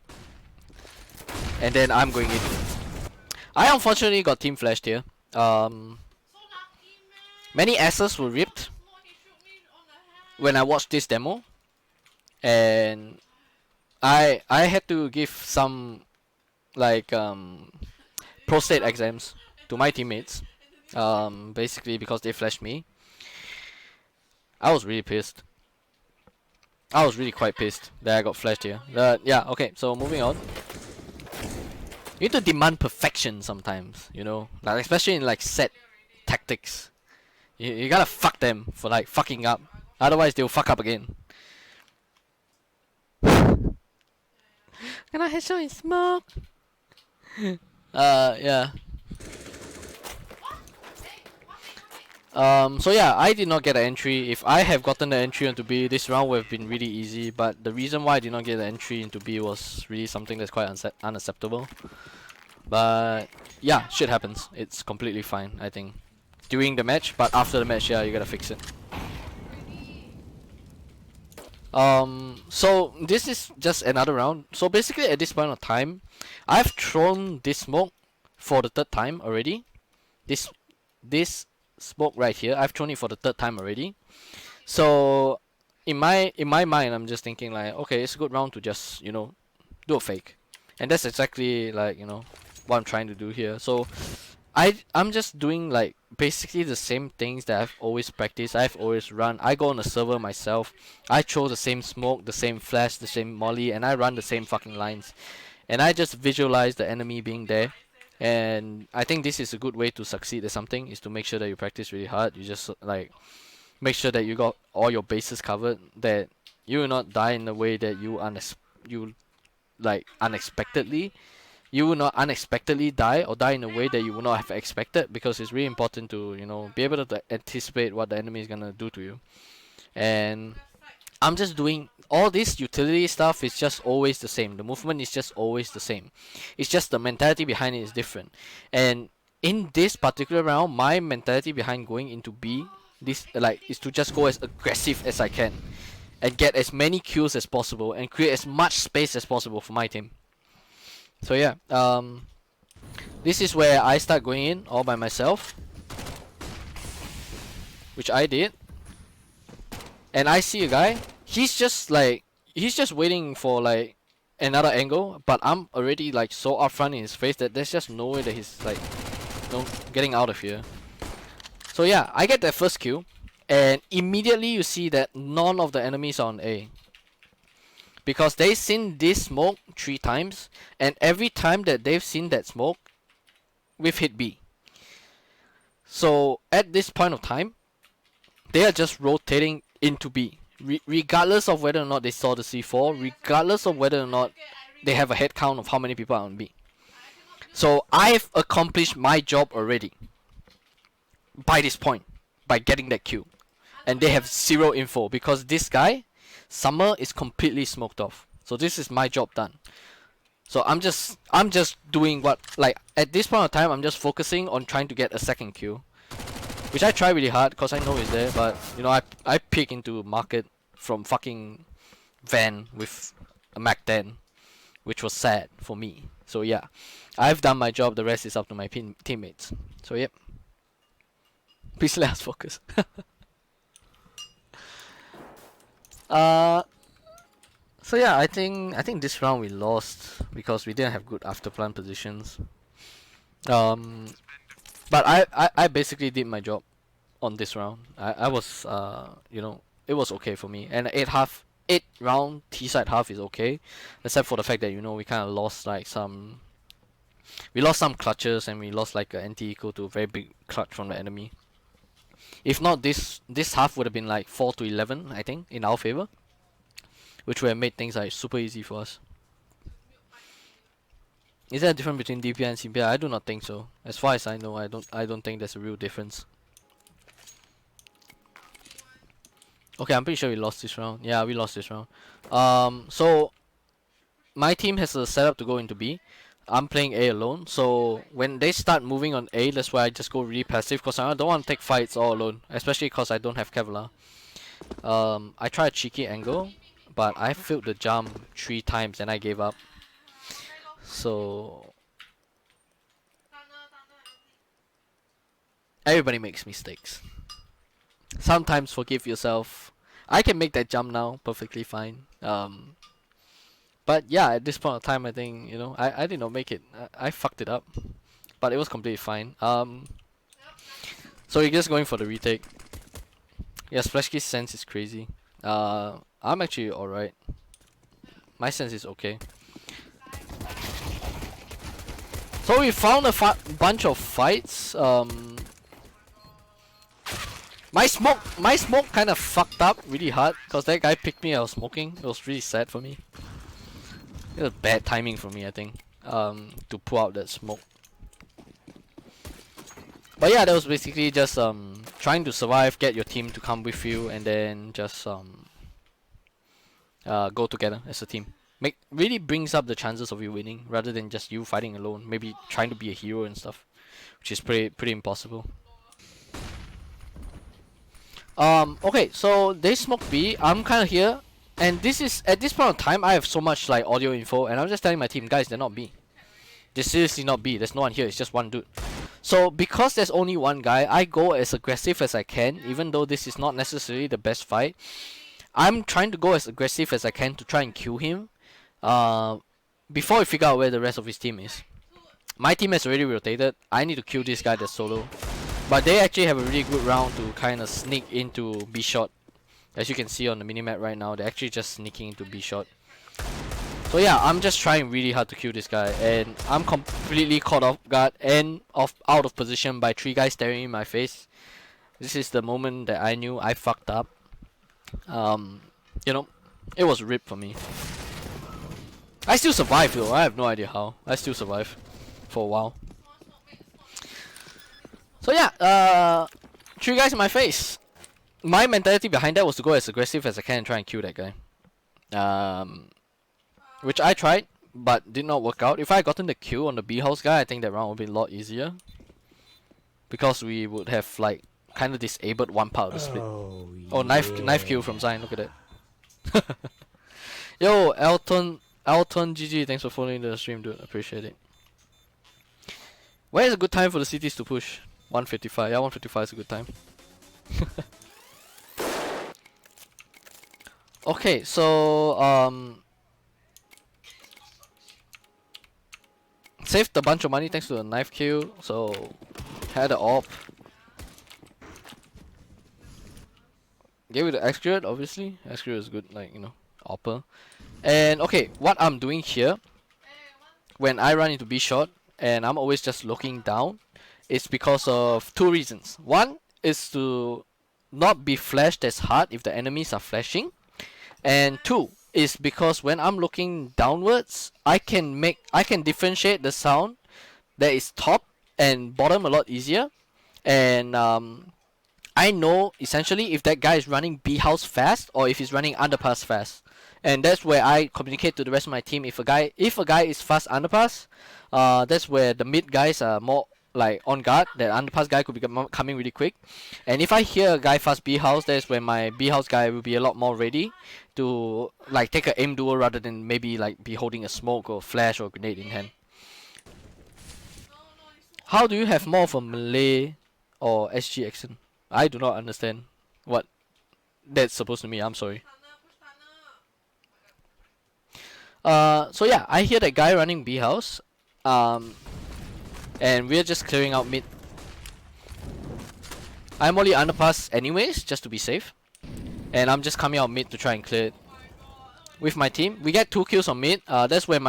and then I'm going in. I unfortunately got team flashed here. Many asses were ripped when I watched this demo, and I had to give some like prostate exams to my teammates, basically because they flashed me. I was really pissed. I was really quite pissed that I got flashed here. Yeah, okay, so moving on. You need to demand perfection sometimes, you know, like especially in like set tactics. You gotta fuck them for like fucking up, otherwise they'll fuck up again. Can I headshot in smoke? Yeah. So yeah, I did not get an entry. If I have gotten the entry into B, this round would have been really easy. But the reason why I did not get the entry into B was really something that's quite unacceptable. But yeah, shit happens. It's completely fine, I think. During the match, but after the match, yeah, you gotta fix it. So this is just another round. So basically at this point of time, I've thrown this smoke for the third time already. This smoke right here, I've thrown it for the third time already. So in my mind, I'm just thinking like, okay, it's a good round to just, you know, do a fake. And that's exactly like, you know, what I'm trying to do here. So I'm just doing like basically the same things that I've always practiced, I've always run. I go on a server myself, I throw the same smoke, the same flash, the same molly, and I run the same fucking lines. And I just visualize the enemy being there. And I think this is a good way to succeed at something, is to make sure that you practice really hard. You just like make sure that you got all your bases covered, that you will not die in a way that you like unexpectedly. You will not unexpectedly die or die in a way that you would not have expected, because it's really important to, you know, be able to anticipate what the enemy is gonna do to you. And I'm just doing all this utility stuff is just always the same. The movement is just always the same. It's just the mentality behind it is different. And in this particular round, my mentality behind going into B, this like, is to just go as aggressive as I can and get as many kills as possible and create as much space as possible for my team. So yeah, this is where I start going in all by myself, which I did. And I see a guy, he's just waiting for like another angle, but I'm already like so upfront in his face that there's just no way that he's like, you know, getting out of here. So yeah, I get that first kill, and immediately you see that none of the enemies are on A, because they've seen this smoke 3 times, and every time that they've seen that smoke, we've hit B. So at this point of time, they are just rotating into B, regardless of whether or not they saw the C4, regardless of whether or not they have a head count of how many people are on B. So I've accomplished my job already by this point, by getting that kill, and they have 0 info, because this guy, Summer, is completely smoked off. So this is my job done. So I'm just doing what, like, at this point of time, I'm just focusing on trying to get a second kill, which I try really hard because I know it's there. But you know, I peek into market from fucking van with a Mac 10, which was sad for me. So yeah, I've done my job. The rest is up to my teammates. So yep. Please let us focus. So yeah, I think this round we lost because we didn't have good afterplan positions. But I basically did my job on this round. I was you know, it was okay for me. And 8 round T side half is okay, except for the fact that, you know, we kind of lost like some clutches, and we lost like an anti-eco to a very big clutch from the enemy. If not, this half would have been like 4-11, I think, in our favor, which would have made things like super easy for us. Is there a difference between DPI and CPI? I do not think so. As far as I know, I don't think there's a real difference. Okay, I'm pretty sure we lost this round. Yeah, we lost this round. So my team has a setup to go into B. I'm playing A alone, so when they start moving on A, that's why I just go really passive, because I don't want to take fights all alone, especially because I don't have Kevlar. I tried a cheeky angle, but I failed the jump 3 times and I gave up. So everybody makes mistakes. Sometimes forgive yourself. I can make that jump now perfectly fine. But yeah, at this point of time, I think, you know, I did not make it. I fucked it up, but it was completely fine. So you're just going for the retake. Yeah, Splashkey's sense is crazy. I'm actually alright. My sense is okay. So we found a bunch of fights. My smoke kind of fucked up really hard because that guy picked me. I was smoking. It was really sad for me. It was bad timing for me, I think, to pull out that smoke. But yeah, that was basically just trying to survive, get your team to come with you, and then just go together as a team. Really brings up the chances of you winning rather than just you fighting alone. Maybe trying to be a hero and stuff, which is pretty impossible. Okay, so they smoke B. I'm kind of here. And this is, at this point of time, I have so much like audio info, and I'm just telling my team, guys, they're not B. They're seriously not B. There's no one here. It's just one dude. So because there's only one guy, I go as aggressive as I can, even though this is not necessarily the best fight. I'm trying to go as aggressive as I can to try and kill him, before we figure out where the rest of his team is. My team has already rotated. I need to kill this guy that's solo. But they actually have a really good round to kind of sneak into B shot. As you can see on the minimap right now, they're actually just sneaking into B shot. So yeah, I'm just trying really hard to kill this guy, and I'm completely caught off guard and out of position by 3 guys staring in my face. This is the moment that I knew I fucked up. You know, it was ripped for me. I still survived though. I have no idea how. I still survived for a while. So yeah, 3 guys in my face. My mentality behind that was to go as aggressive as I can and try and kill that guy. Which I tried, but did not work out. If I had gotten the kill on the B house guy, I think that round would be a lot easier. Because we would have like kind of disabled one part of the split. Oh, knife kill from Zion. Look at that. Yo, Elton GG, thanks for following the stream, dude. Appreciate it. Where is a good time for the cities to push? 155. Yeah, 155 is a good time. Okay, so saved a bunch of money thanks to the knife kill. So had an AWP. Gave it the accurate, obviously. Accurate is good, like, you know, AWPer. And okay, what I'm doing here when I run into B shot and I'm always just looking down, it's because of 2 reasons. One is to not be flashed as hard if the enemies are flashing, and 2 is because when I'm looking downwards, I can differentiate the sound that is top and bottom a lot easier, and I know essentially if that guy is running B house fast or if he's running underpass fast. And that's where I communicate to the rest of my team. If a guy is fast underpass, that's where the mid guys are more like on guard. That underpass guy could be coming really quick. And if I hear a guy fast B house, that's where my B house guy will be a lot more ready to like take an aim duel rather than maybe like be holding a smoke or flash or grenade in hand. How do you have more of a Malay or SG accent? I do not understand what that's supposed to mean. I'm sorry. So yeah, I hear that guy running B house, and we're just clearing out mid. I'm only underpass anyways, just to be safe, and I'm just coming out mid to try and clear it. With my team, we get 2 kills on mid. That's where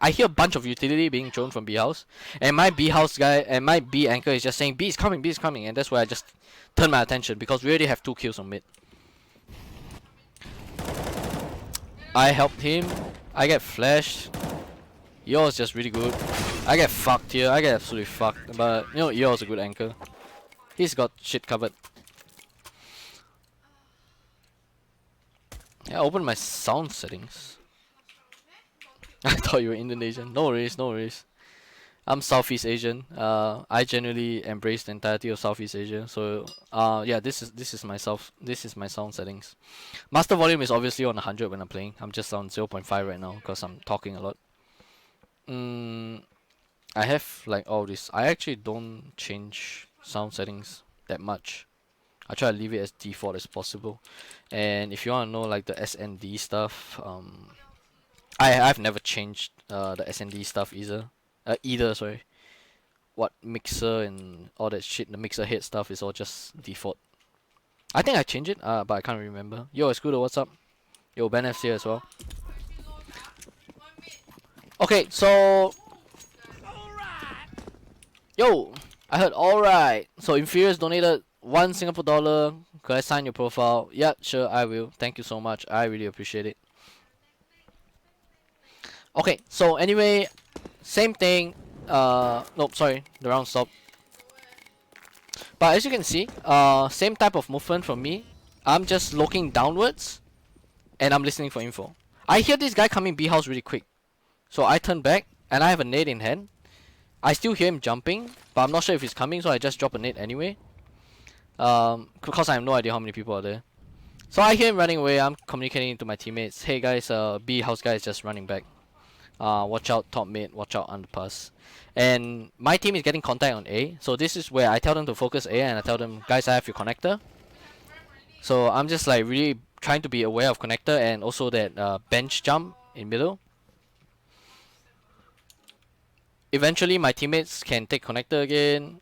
I hear a bunch of utility being thrown from B house, and my B house guy and my B anchor is just saying B is coming, and that's where I just turn my attention because we already have 2 kills on mid. I helped him. I get flashed. Yo's just really good. I get fucked here. I get absolutely fucked. But you know, Yo's a good anchor. He's got shit covered. Yeah, I opened my sound settings. I thought you were Indonesian. No worries, no worries. I'm Southeast Asian. I genuinely embrace the entirety of Southeast Asia. So yeah, this is my sound settings. Master volume is obviously on 100 when I'm playing. I'm just on 0.5 right now because I'm talking a lot. I have like all this. I actually don't change sound settings that much. I try to leave it as default as possible. And if you want to know like the SND stuff, I've never changed the SND stuff either. Sorry. What mixer and all that shit, the mixer head stuff is all just default. I think I changed it, but I can't remember. Yo, Scooter, what's up? Yo, Ben F's here as well. Okay, so yo, I heard alright. So Inferior's donated $1 Singapore. Could I sign your profile? Yeah, sure, I will. Thank you so much. I really appreciate it. Okay, so anyway, same thing. Nope, sorry, the round stopped. But as you can see, same type of movement from me. I'm just looking downwards, and I'm listening for info. I hear this guy coming B house really quick, so I turn back, and I have a nade in hand. I still hear him jumping, but I'm not sure if he's coming, so I just drop a nade anyway. Because I have no idea how many people are there. So I hear him running away. I'm communicating to my teammates. Hey guys, B house guy is just running back. Watch out top mid, watch out underpass. And my team is getting contact on A, so this is where I tell them to focus A, and I tell them, guys, I have your connector. So I'm just like really trying to be aware of connector and also that bench jump in middle. Eventually my teammates can take connector again.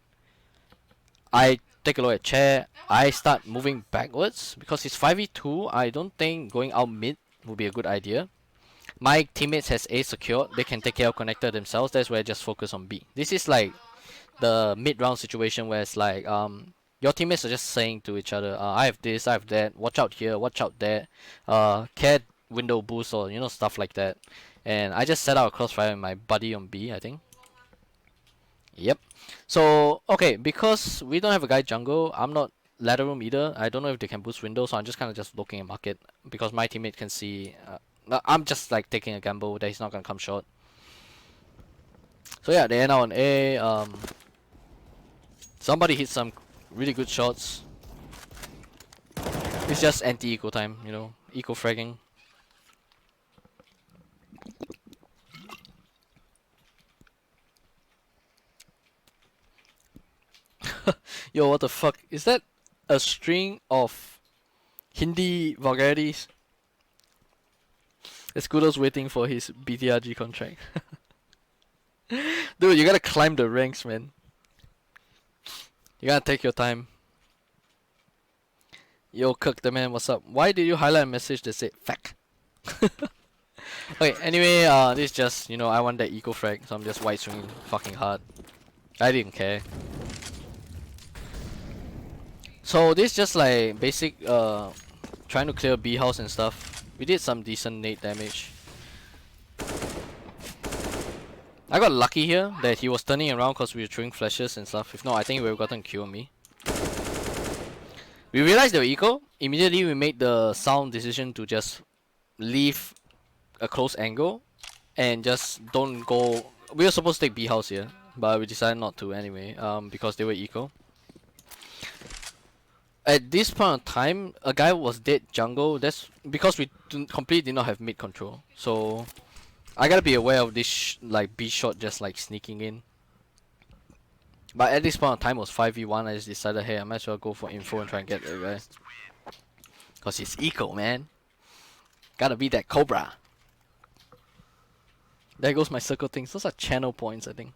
I take a look at chair. I start moving backwards because it's 5v2. I don't think going out mid would be a good idea. My teammates has A secured. They can take care of connector themselves. That's where I just focus on B. This is like the mid-round situation where it's like your teammates are just saying to each other, I have this, I have that. Watch out here, watch out there. Cat window boost or stuff like that. And I just set out a crossfire with my buddy on B, I think. Yep. So okay, because we don't have a guy jungle, I'm not ladder room either. I don't know if they can boost window, so I'm just kind of just looking at market because my teammate can see. I'm just like taking a gamble that he's not gonna come short. So yeah, they end out on A. Somebody hit some really good shots. It's just anti-eco time, eco fragging. Yo, what the fuck? Is that a string of Hindi vulgarities? Escudo's waiting for his BTRG contract. Dude, you gotta climb the ranks, man. You gotta take your time. Yo, Kirk the man, what's up? Why did you highlight a message that said "fact"? Okay, anyway, this is just, I want that eco frag, so I'm just white swinging fucking hard. I didn't care. So this is just like basic, trying to clear B house and stuff. We did some decent nade damage. I got lucky here that he was turning around because we were throwing flashes and stuff. If not, I think we would have gotten kill on me. We realized they were eco. Immediately we made the sound decision to just leave a close angle and just don't go. We were supposed to take B house here, but we decided not to anyway, because they were eco. At this point of time, a guy was dead jungle. That's because we completely did not have mid control. So I gotta be aware of this like B shot just like sneaking in. But at this point of time it was 5v1. I just decided, hey, I might as well go for info and try and get the guy. Cause he's eco, man. Gotta be that Cobra. There goes my circle things. Those are channel points, I think.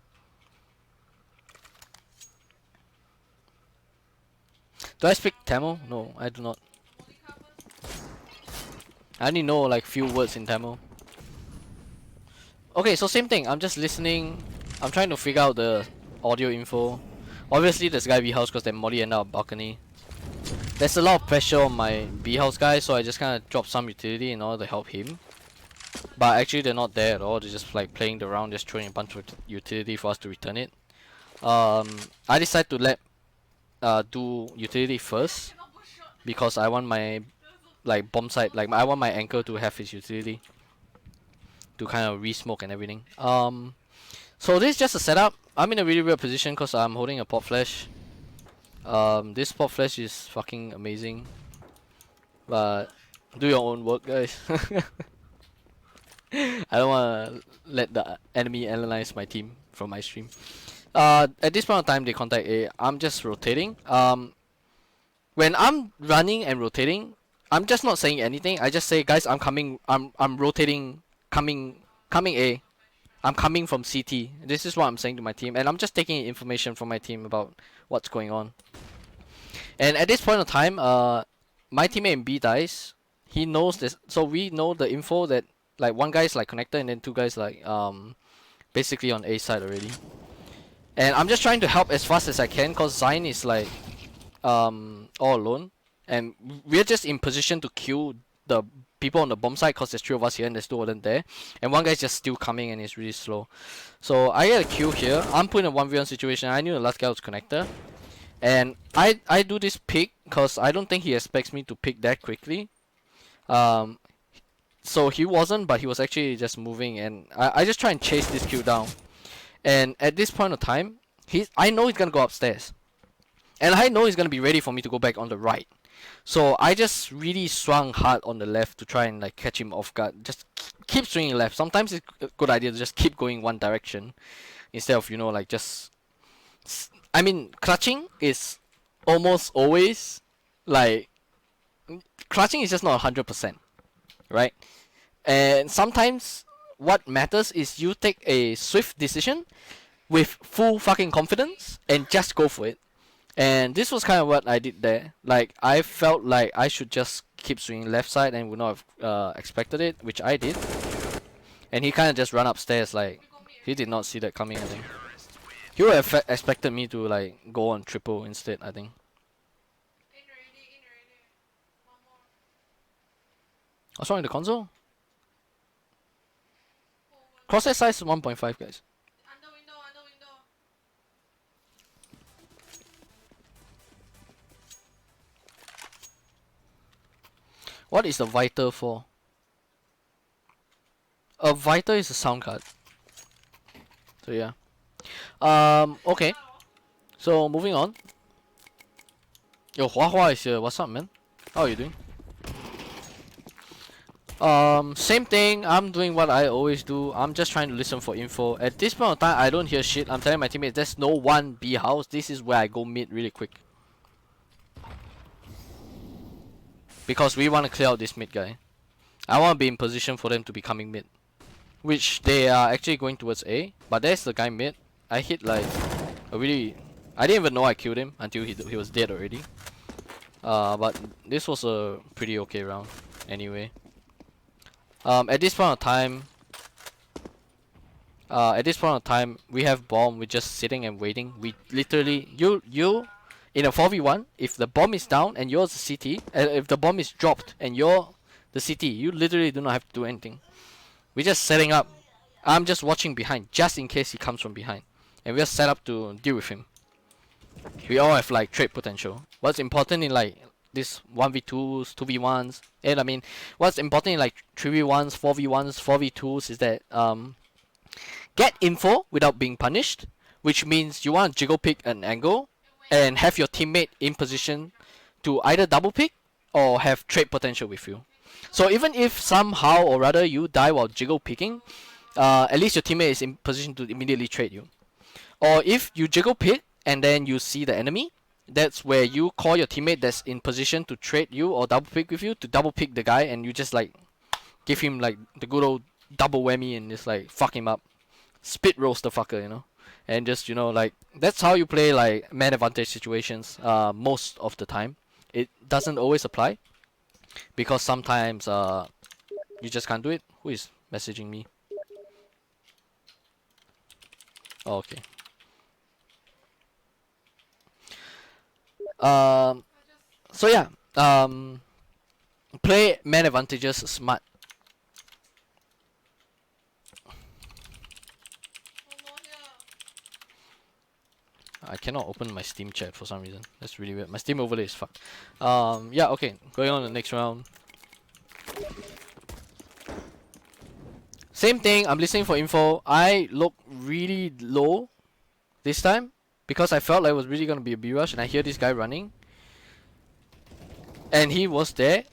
Do I speak Tamil? No, I do not. I only know like few words in Tamil. Okay, so same thing. I'm just listening. I'm trying to figure out the audio info. Obviously, there's guy B house because they molly end up balcony. There's a lot of pressure on my B house guy, so I just kind of dropped some utility in order to help him. But actually, they're not there at all. They're just like playing the round, just throwing a bunch of utility for us to return it. I decided to let do utility first because I want my like bomb site, like I want my anchor to have his utility to kind of re-smoke and everything. So this is just a setup. I'm in a really weird position because I'm holding a pop flash. This pop flash is fucking amazing, but do your own work, guys. I don't wanna let the enemy analyze my team from my stream. At this point of time, they contact A. I'm just rotating. When I'm running and rotating, I'm just not saying anything. I just say, guys, I'm coming. I'm rotating. Coming A. I'm coming from CT. This is what I'm saying to my team, and I'm just taking information from my team about what's going on. And at this point of time, my teammate in B dies. He knows this, so we know the info that like one guy's like connector and then two guys like basically on A side already. And I'm just trying to help as fast as I can cause Zion is like all alone, and we're just in position to kill the people on the bomb side cause there's 3 of us here and there's 2 of them there, and one guy's just still coming and it's really slow. So I get a kill here. I'm put in a 1v1 situation. I knew the last guy was connector, and I do this pick cause I don't think he expects me to pick that quickly. So he wasn't, but he was actually just moving, and I just try and chase this kill down. And at this point of time, I know he's gonna go upstairs, and I know he's gonna be ready for me to go back on the right. So I just really swung hard on the left to try and like catch him off guard. Just keep swinging left. Sometimes it's a good idea to just keep going one direction instead of like just. I mean, clutching is almost always like clutching is just not 100%, right? And sometimes what matters is you take a swift decision with full fucking confidence and just go for it. And this was kind of what I did there. Like, I felt like I should just keep swinging left side and would not have expected it, which I did. And he kind of just ran upstairs, like, he did not see that coming, I think. He would have expected me to, like, go on triple instead, I think. What's wrong with the console? Crosshair size is 1.5, guys. What is the Vita for? A Vita is a sound card. So yeah. Okay. So moving on. Yo, Hua Hua is here. What's up, man? How are you doing? Same thing. I'm doing what I always do. I'm just trying to listen for info. At this point of time, I don't hear shit. I'm telling my teammates, there's no one B house. This is where I go mid really quick. Because we want to clear out this mid guy. I want to be in position for them to be coming mid. Which they are actually going towards A. But there's the guy mid. I hit like a really... I didn't even know I killed him until he was dead already. But this was a pretty okay round anyway. At this point of time, we have bomb. We're just sitting and waiting. We literally, you in a 4v1, if the bomb is down and you're the CT, if the bomb is dropped and you're the CT, you literally do not have to do anything. We're just setting up. I'm just watching behind, just in case he comes from behind, and we're set up to deal with him. We all have like trade potential. What's important in like this 1v2s, 2v1s, and I mean, what's important in like 3v1s, 4v1s, 4v2s is that get info without being punished, which means you want to jiggle pick an angle and have your teammate in position to either double pick or have trade potential with you. So even if somehow or rather you die while jiggle picking, at least your teammate is in position to immediately trade you. Or if you jiggle pick and then you see the enemy, that's where you call your teammate that's in position to trade you or double pick with you to double pick the guy, and you just like give him like the good old double whammy and just like fuck him up, spit roast the fucker, you know, and just, you know, like that's how you play like man advantage situations most of the time. It doesn't always apply because sometimes you just can't do it. Who is messaging me? Oh, okay. So yeah, play man advantages smart. I cannot open my Steam chat for some reason. That's really weird. My Steam overlay is fucked. Yeah, okay. Going on to the next round. Same thing. I'm listening for info. I look really low this time because I felt like it was really gonna be a B rush, and I hear this guy running, and he was there.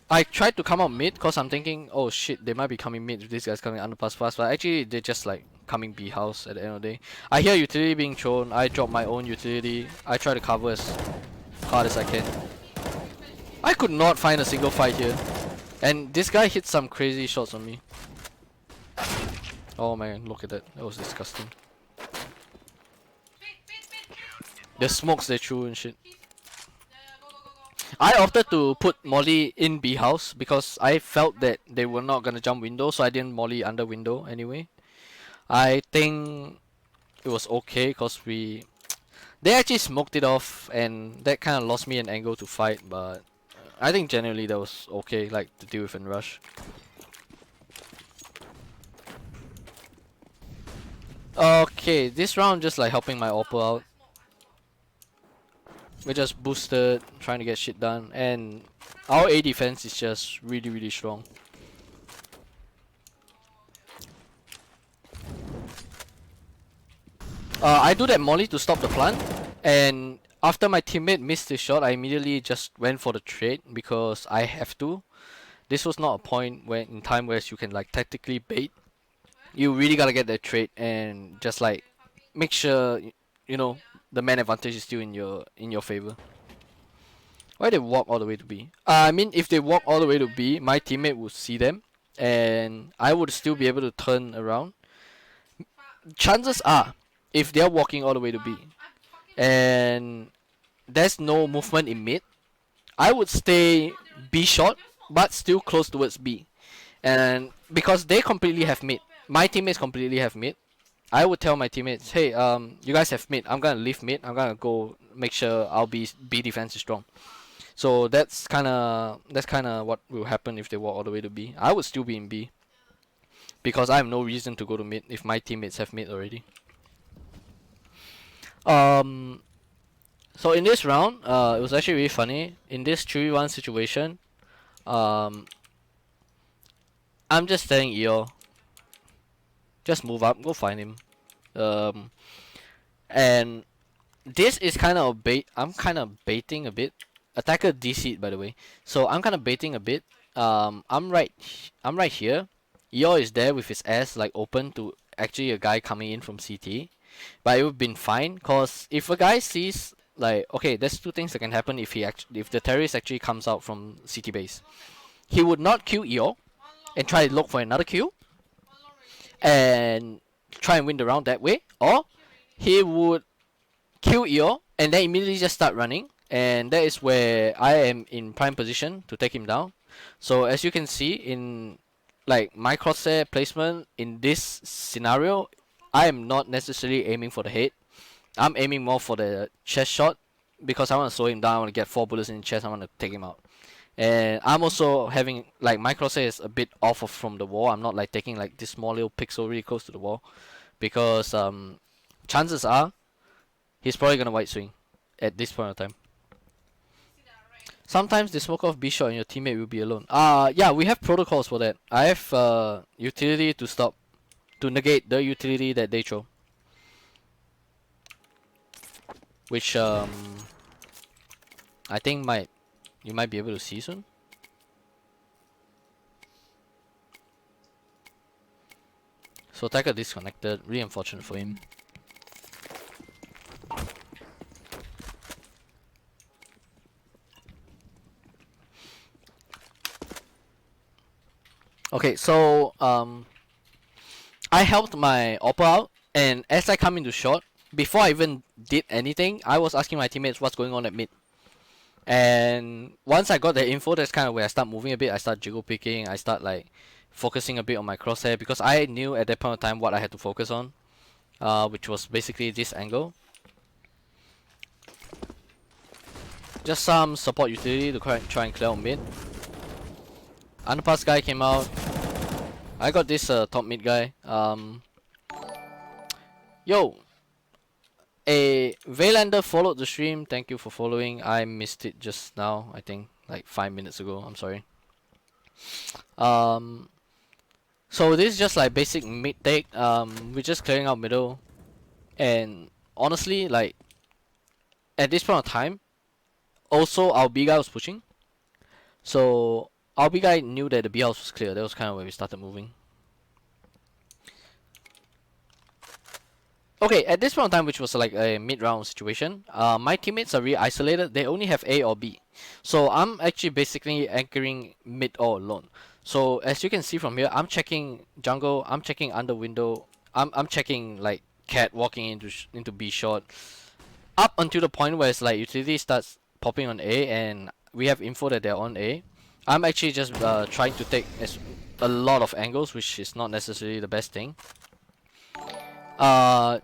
I tried to come out mid because I'm thinking, oh shit, they might be coming mid if this guy's coming under plus plus, but actually they're just like coming B house at the end of the day. I hear utility being thrown. I drop my own utility. I try to cover as hard as I can. I could not find a single fight here, and this guy hit some crazy shots on me. Oh man, look at that. That was disgusting. The smokes they threw and shit. I opted to put molly in B house because I felt that they were not gonna jump window, so I didn't molly under window anyway. I think it was okay because they actually smoked it off, and that kind of lost me an angle to fight, but I think generally that was okay, like to deal with and rush. Okay, this round just like helping my Oppo out. We just boosted, trying to get shit done, and our A defense is just really strong. I do that molly to stop the plant, and after my teammate missed his shot, I immediately just went for the trade because I have to. This was not a point where in time where you can like tactically bait. You really gotta get that trade and just like make sure you know the man advantage is still in your favor. Why they walk all the way to B? I mean, if they walk all the way to B, my teammate would see them, and I would still be able to turn around. Chances are, if they're walking all the way to B, and there's no movement in mid, I would stay B short, but still close towards B. And because they completely have mid, my teammates completely have mid, I would tell my teammates, hey, you guys have mid. I'm gonna leave mid. I'm gonna go make sure our B defense is strong. So that's kind of what will happen if they walk all the way to B. I would still be in B because I have no reason to go to mid if my teammates have mid already. Um, so in this round, it was actually really funny. In this 3v1 situation, I'm just telling EO, just move up, go find him. And this is kind of bait. I'm kind of baiting a bit. Attacker DC'd, by the way. So I'm kind of baiting a bit. I'm right here. EO is there with his ass like open to actually a guy coming in from CT. But it would have been fine, cause if a guy sees like, okay, there's two things that can happen if if the terrorist actually comes out from CT base. He would not kill EO and try to look for another kill and try and win the round that way, or he would kill EO and then immediately just start running, and that is where I am in prime position to take him down. So as you can see in like my crosshair placement in this scenario, I am not necessarily aiming for the head. I'm aiming more for the chest shot because I want to slow him down. I want to get 4 bullets in the chest. I want to take him out. And I'm also having like my crosshair is a bit off from the wall. I'm not like taking like this small little pixel really close to the wall because chances are he's probably gonna white swing at this point of time. Sometimes they smoke off B shot and your teammate will be alone. Yeah, we have protocols for that. I have utility to negate the utility that they throw, which I think you might be able to see soon. So attacker disconnected, really unfortunate for him. Okay, so I helped my oppo out, and as I come into shot, before I even did anything, I was asking my teammates what's going on at mid. And once I got the info, that's kind of where I start moving a bit. I start jiggle picking. I start like focusing a bit on my crosshair because I knew at that point of time what I had to focus on, which was basically this angle. Just some support utility to try and clear on mid. Underpass guy came out. I got this top mid guy. Yo, a Vaylander followed the stream. Thank you for following. I missed it just now. I think like 5 minutes ago. I'm sorry. So this is just like basic mid take. We're just clearing out middle, and honestly, like at this point of time, also our B guy was pushing. So our B guy knew that the B house was clear. That was kind of where we started moving. Okay, at this point in time, which was like a mid-round situation, my teammates are really isolated. They only have A or B. So I'm actually basically anchoring mid all alone. So as you can see from here, I'm checking jungle, I'm checking under window, I'm checking like cat walking into B short. Up until the point where it's like utility starts popping on A and we have info that they're on A. I'm actually just trying to take a lot of angles, which is not necessarily the best thing. I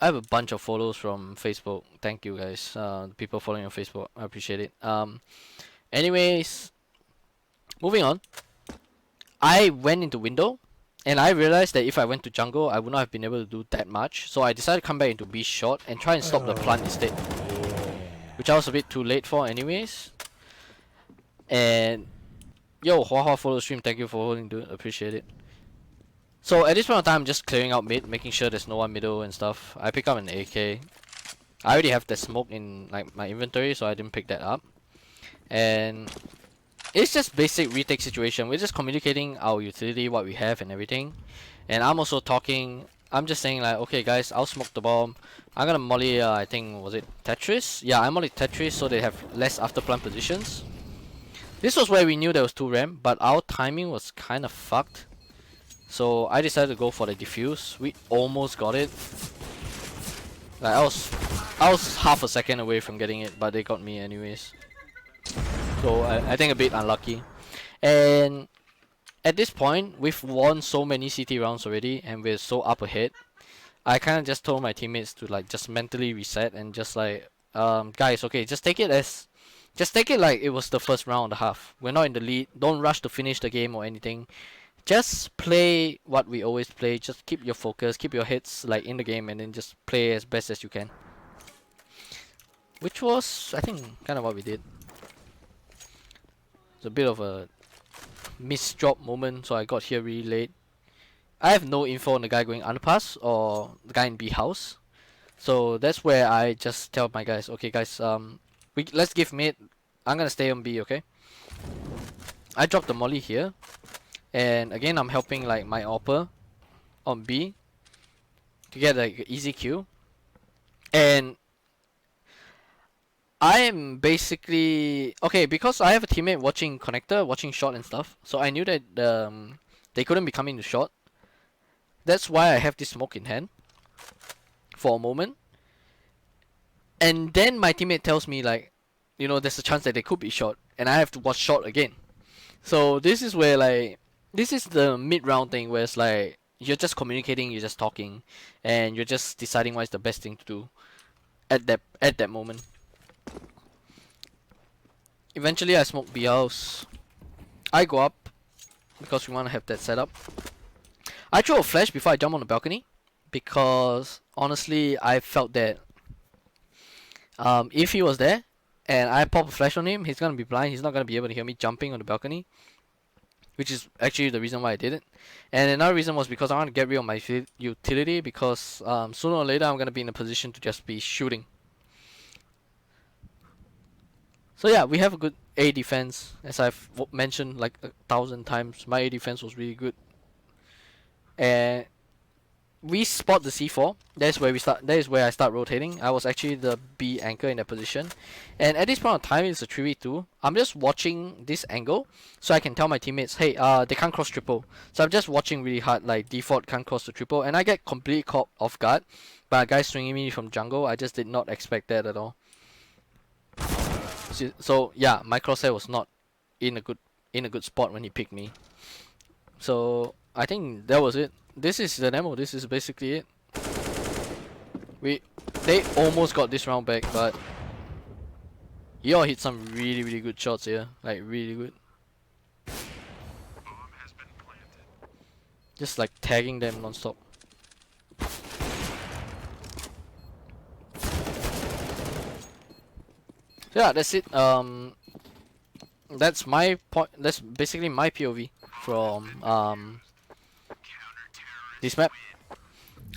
have a bunch of follows from Facebook. Thank you guys, people following on Facebook. I appreciate it. Anyways, moving on. I went into window, and I realized that if I went to jungle, I would not have been able to do that much. So I decided to come back into B short and try and stop the plant instead, which I was a bit too late for, anyways. And yo, Hua follow stream. Thank you for holding, dude. Appreciate it. So at this point in time, I'm just clearing out mid, making sure there's no one middle and stuff. I pick up an AK. I already have the smoke in like my inventory, so I didn't pick that up. And it's just basic retake situation. We're just communicating our utility, what we have and everything. And I'm also talking. I'm just saying like, okay guys, I'll smoke the bomb. I'm gonna molly, I think, was it Tetris? Yeah, I molly Tetris so they have less after plant positions. This was where we knew there was 2 ram, but our timing was kind of fucked. So I decided to go for the defuse. We almost got it. Like I was half a second away from getting it, but they got me anyways. So I think a bit unlucky. And at this point, we've won so many CT rounds already, and we're so up ahead. I kind of just told my teammates to like just mentally reset and just like, guys, okay, just take it like it was the first round and a half. We're not in the lead. Don't rush to finish the game or anything. Just play what we always play. Just keep your focus, keep your heads like in the game, and then just play as best as you can. Which was, I think, kind of what we did. It's a bit of a missed drop moment, so I got here really late. I have no info on the guy going underpass or the guy in B house. So that's where I just tell my guys, okay guys, let's give mid. I'm gonna stay on B, okay? I dropped the molly here. And again, I'm helping like my AWPer on B to get like an easy kill. And I am basically okay because I have a teammate watching connector, watching short and stuff. So I knew that they couldn't be coming to short. That's why I have this smoke in hand for a moment. And then my teammate tells me like, you know, there's a chance that they could be short, and I have to watch short again. So this is where like this is the mid-round thing where it's like you're just communicating, you're just talking, and you're just deciding what is the best thing to do at that moment. Eventually I smoke B house. I go up because we want to have that setup. I throw a flash before I jump on the balcony because honestly I felt that if he was there and I pop a flash on him, he's gonna be blind. He's not gonna be able to hear me jumping on the balcony, which is actually the reason why I did it. And another reason was because I want to get rid of my utility because sooner or later I'm gonna be in a position to just be shooting. So yeah, we have a good A defense, as I've mentioned like 1,000 times. My A defense was really good, and we spot the C4. That's where we start. That is where I start rotating. I was actually the B anchor in that position, and at this point of time, it's a 3v2. I'm just watching this angle, so I can tell my teammates, hey, they can't cross triple. So I'm just watching really hard, like default can't cross the triple, and I get completely caught off guard by a guy swinging me from jungle. I just did not expect that at all. So yeah, my crosshair was not in a good spot when he picked me. So I think that was it. This is the demo. This is basically it. They almost got this round back, but y'all hit some really good shots here, like really good. Just like tagging them non-stop. So yeah, that's it. That's my point. That's basically my POV from this map.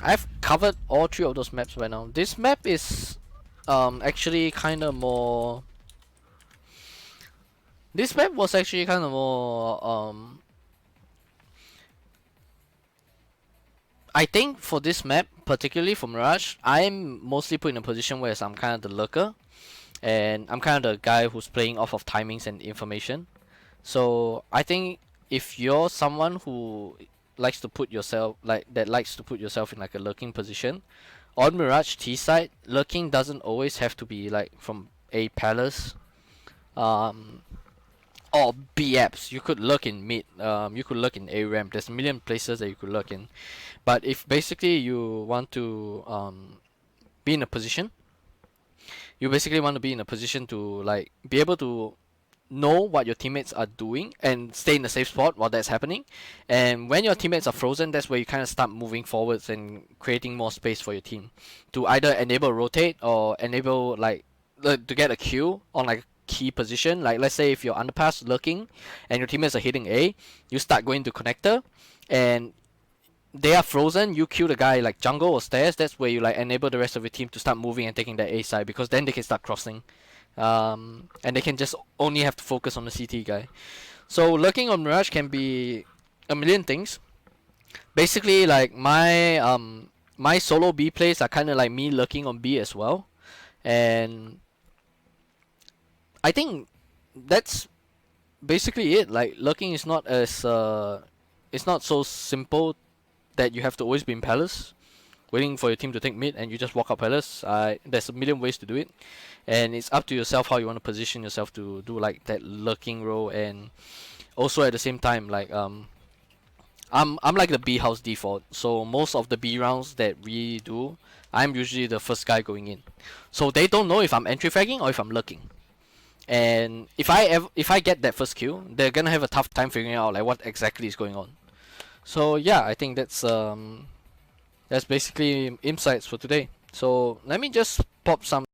I've covered all 3 of those maps right now. This map is actually kind of more. This map was actually kind of more I think for this map, particularly for Mirage, I'm mostly put in a position where I'm kind of the lurker, and I'm kind of the guy who's playing off of timings and information. So I think if you're someone who likes to put yourself in like a lurking position, on Mirage T side, lurking doesn't always have to be like from A palace, or B apps. You could lurk in mid. You could lurk in A ramp. There's a million places that you could lurk in. But if basically you want to be in a position, you basically want to be in a position to like be able to know what your teammates are doing and stay in the safe spot while that's happening. And when your teammates are frozen, that's where you kind of start moving forwards and creating more space for your team to either enable rotate or enable like to get a kill on like key position. Like let's say if you're underpass lurking and your teammates are hitting A, you start going to connector and they are frozen, you kill the guy like jungle or stairs. That's where you like enable the rest of your team to start moving and taking that A side, because then they can start crossing. And they can just only have to focus on the CT guy. So lurking on Mirage can be a million things. Basically, like my solo B plays are kind of like me lurking on B as well, and I think that's basically it. Like lurking is not as it's not so simple that you have to always be in palace. waiting for your team to take mid, and you just walk up palace. There's a million ways to do it, and it's up to yourself how you want to position yourself to do like that lurking role, and also at the same time like I'm like the B house default, so most of the B rounds that we do, I'm usually the first guy going in, so they don't know if I'm entry fragging or if I'm lurking. And if I get that first kill, they're gonna have a tough time figuring out like what exactly is going on. So yeah, I think that's basically insights for today. So let me just pop some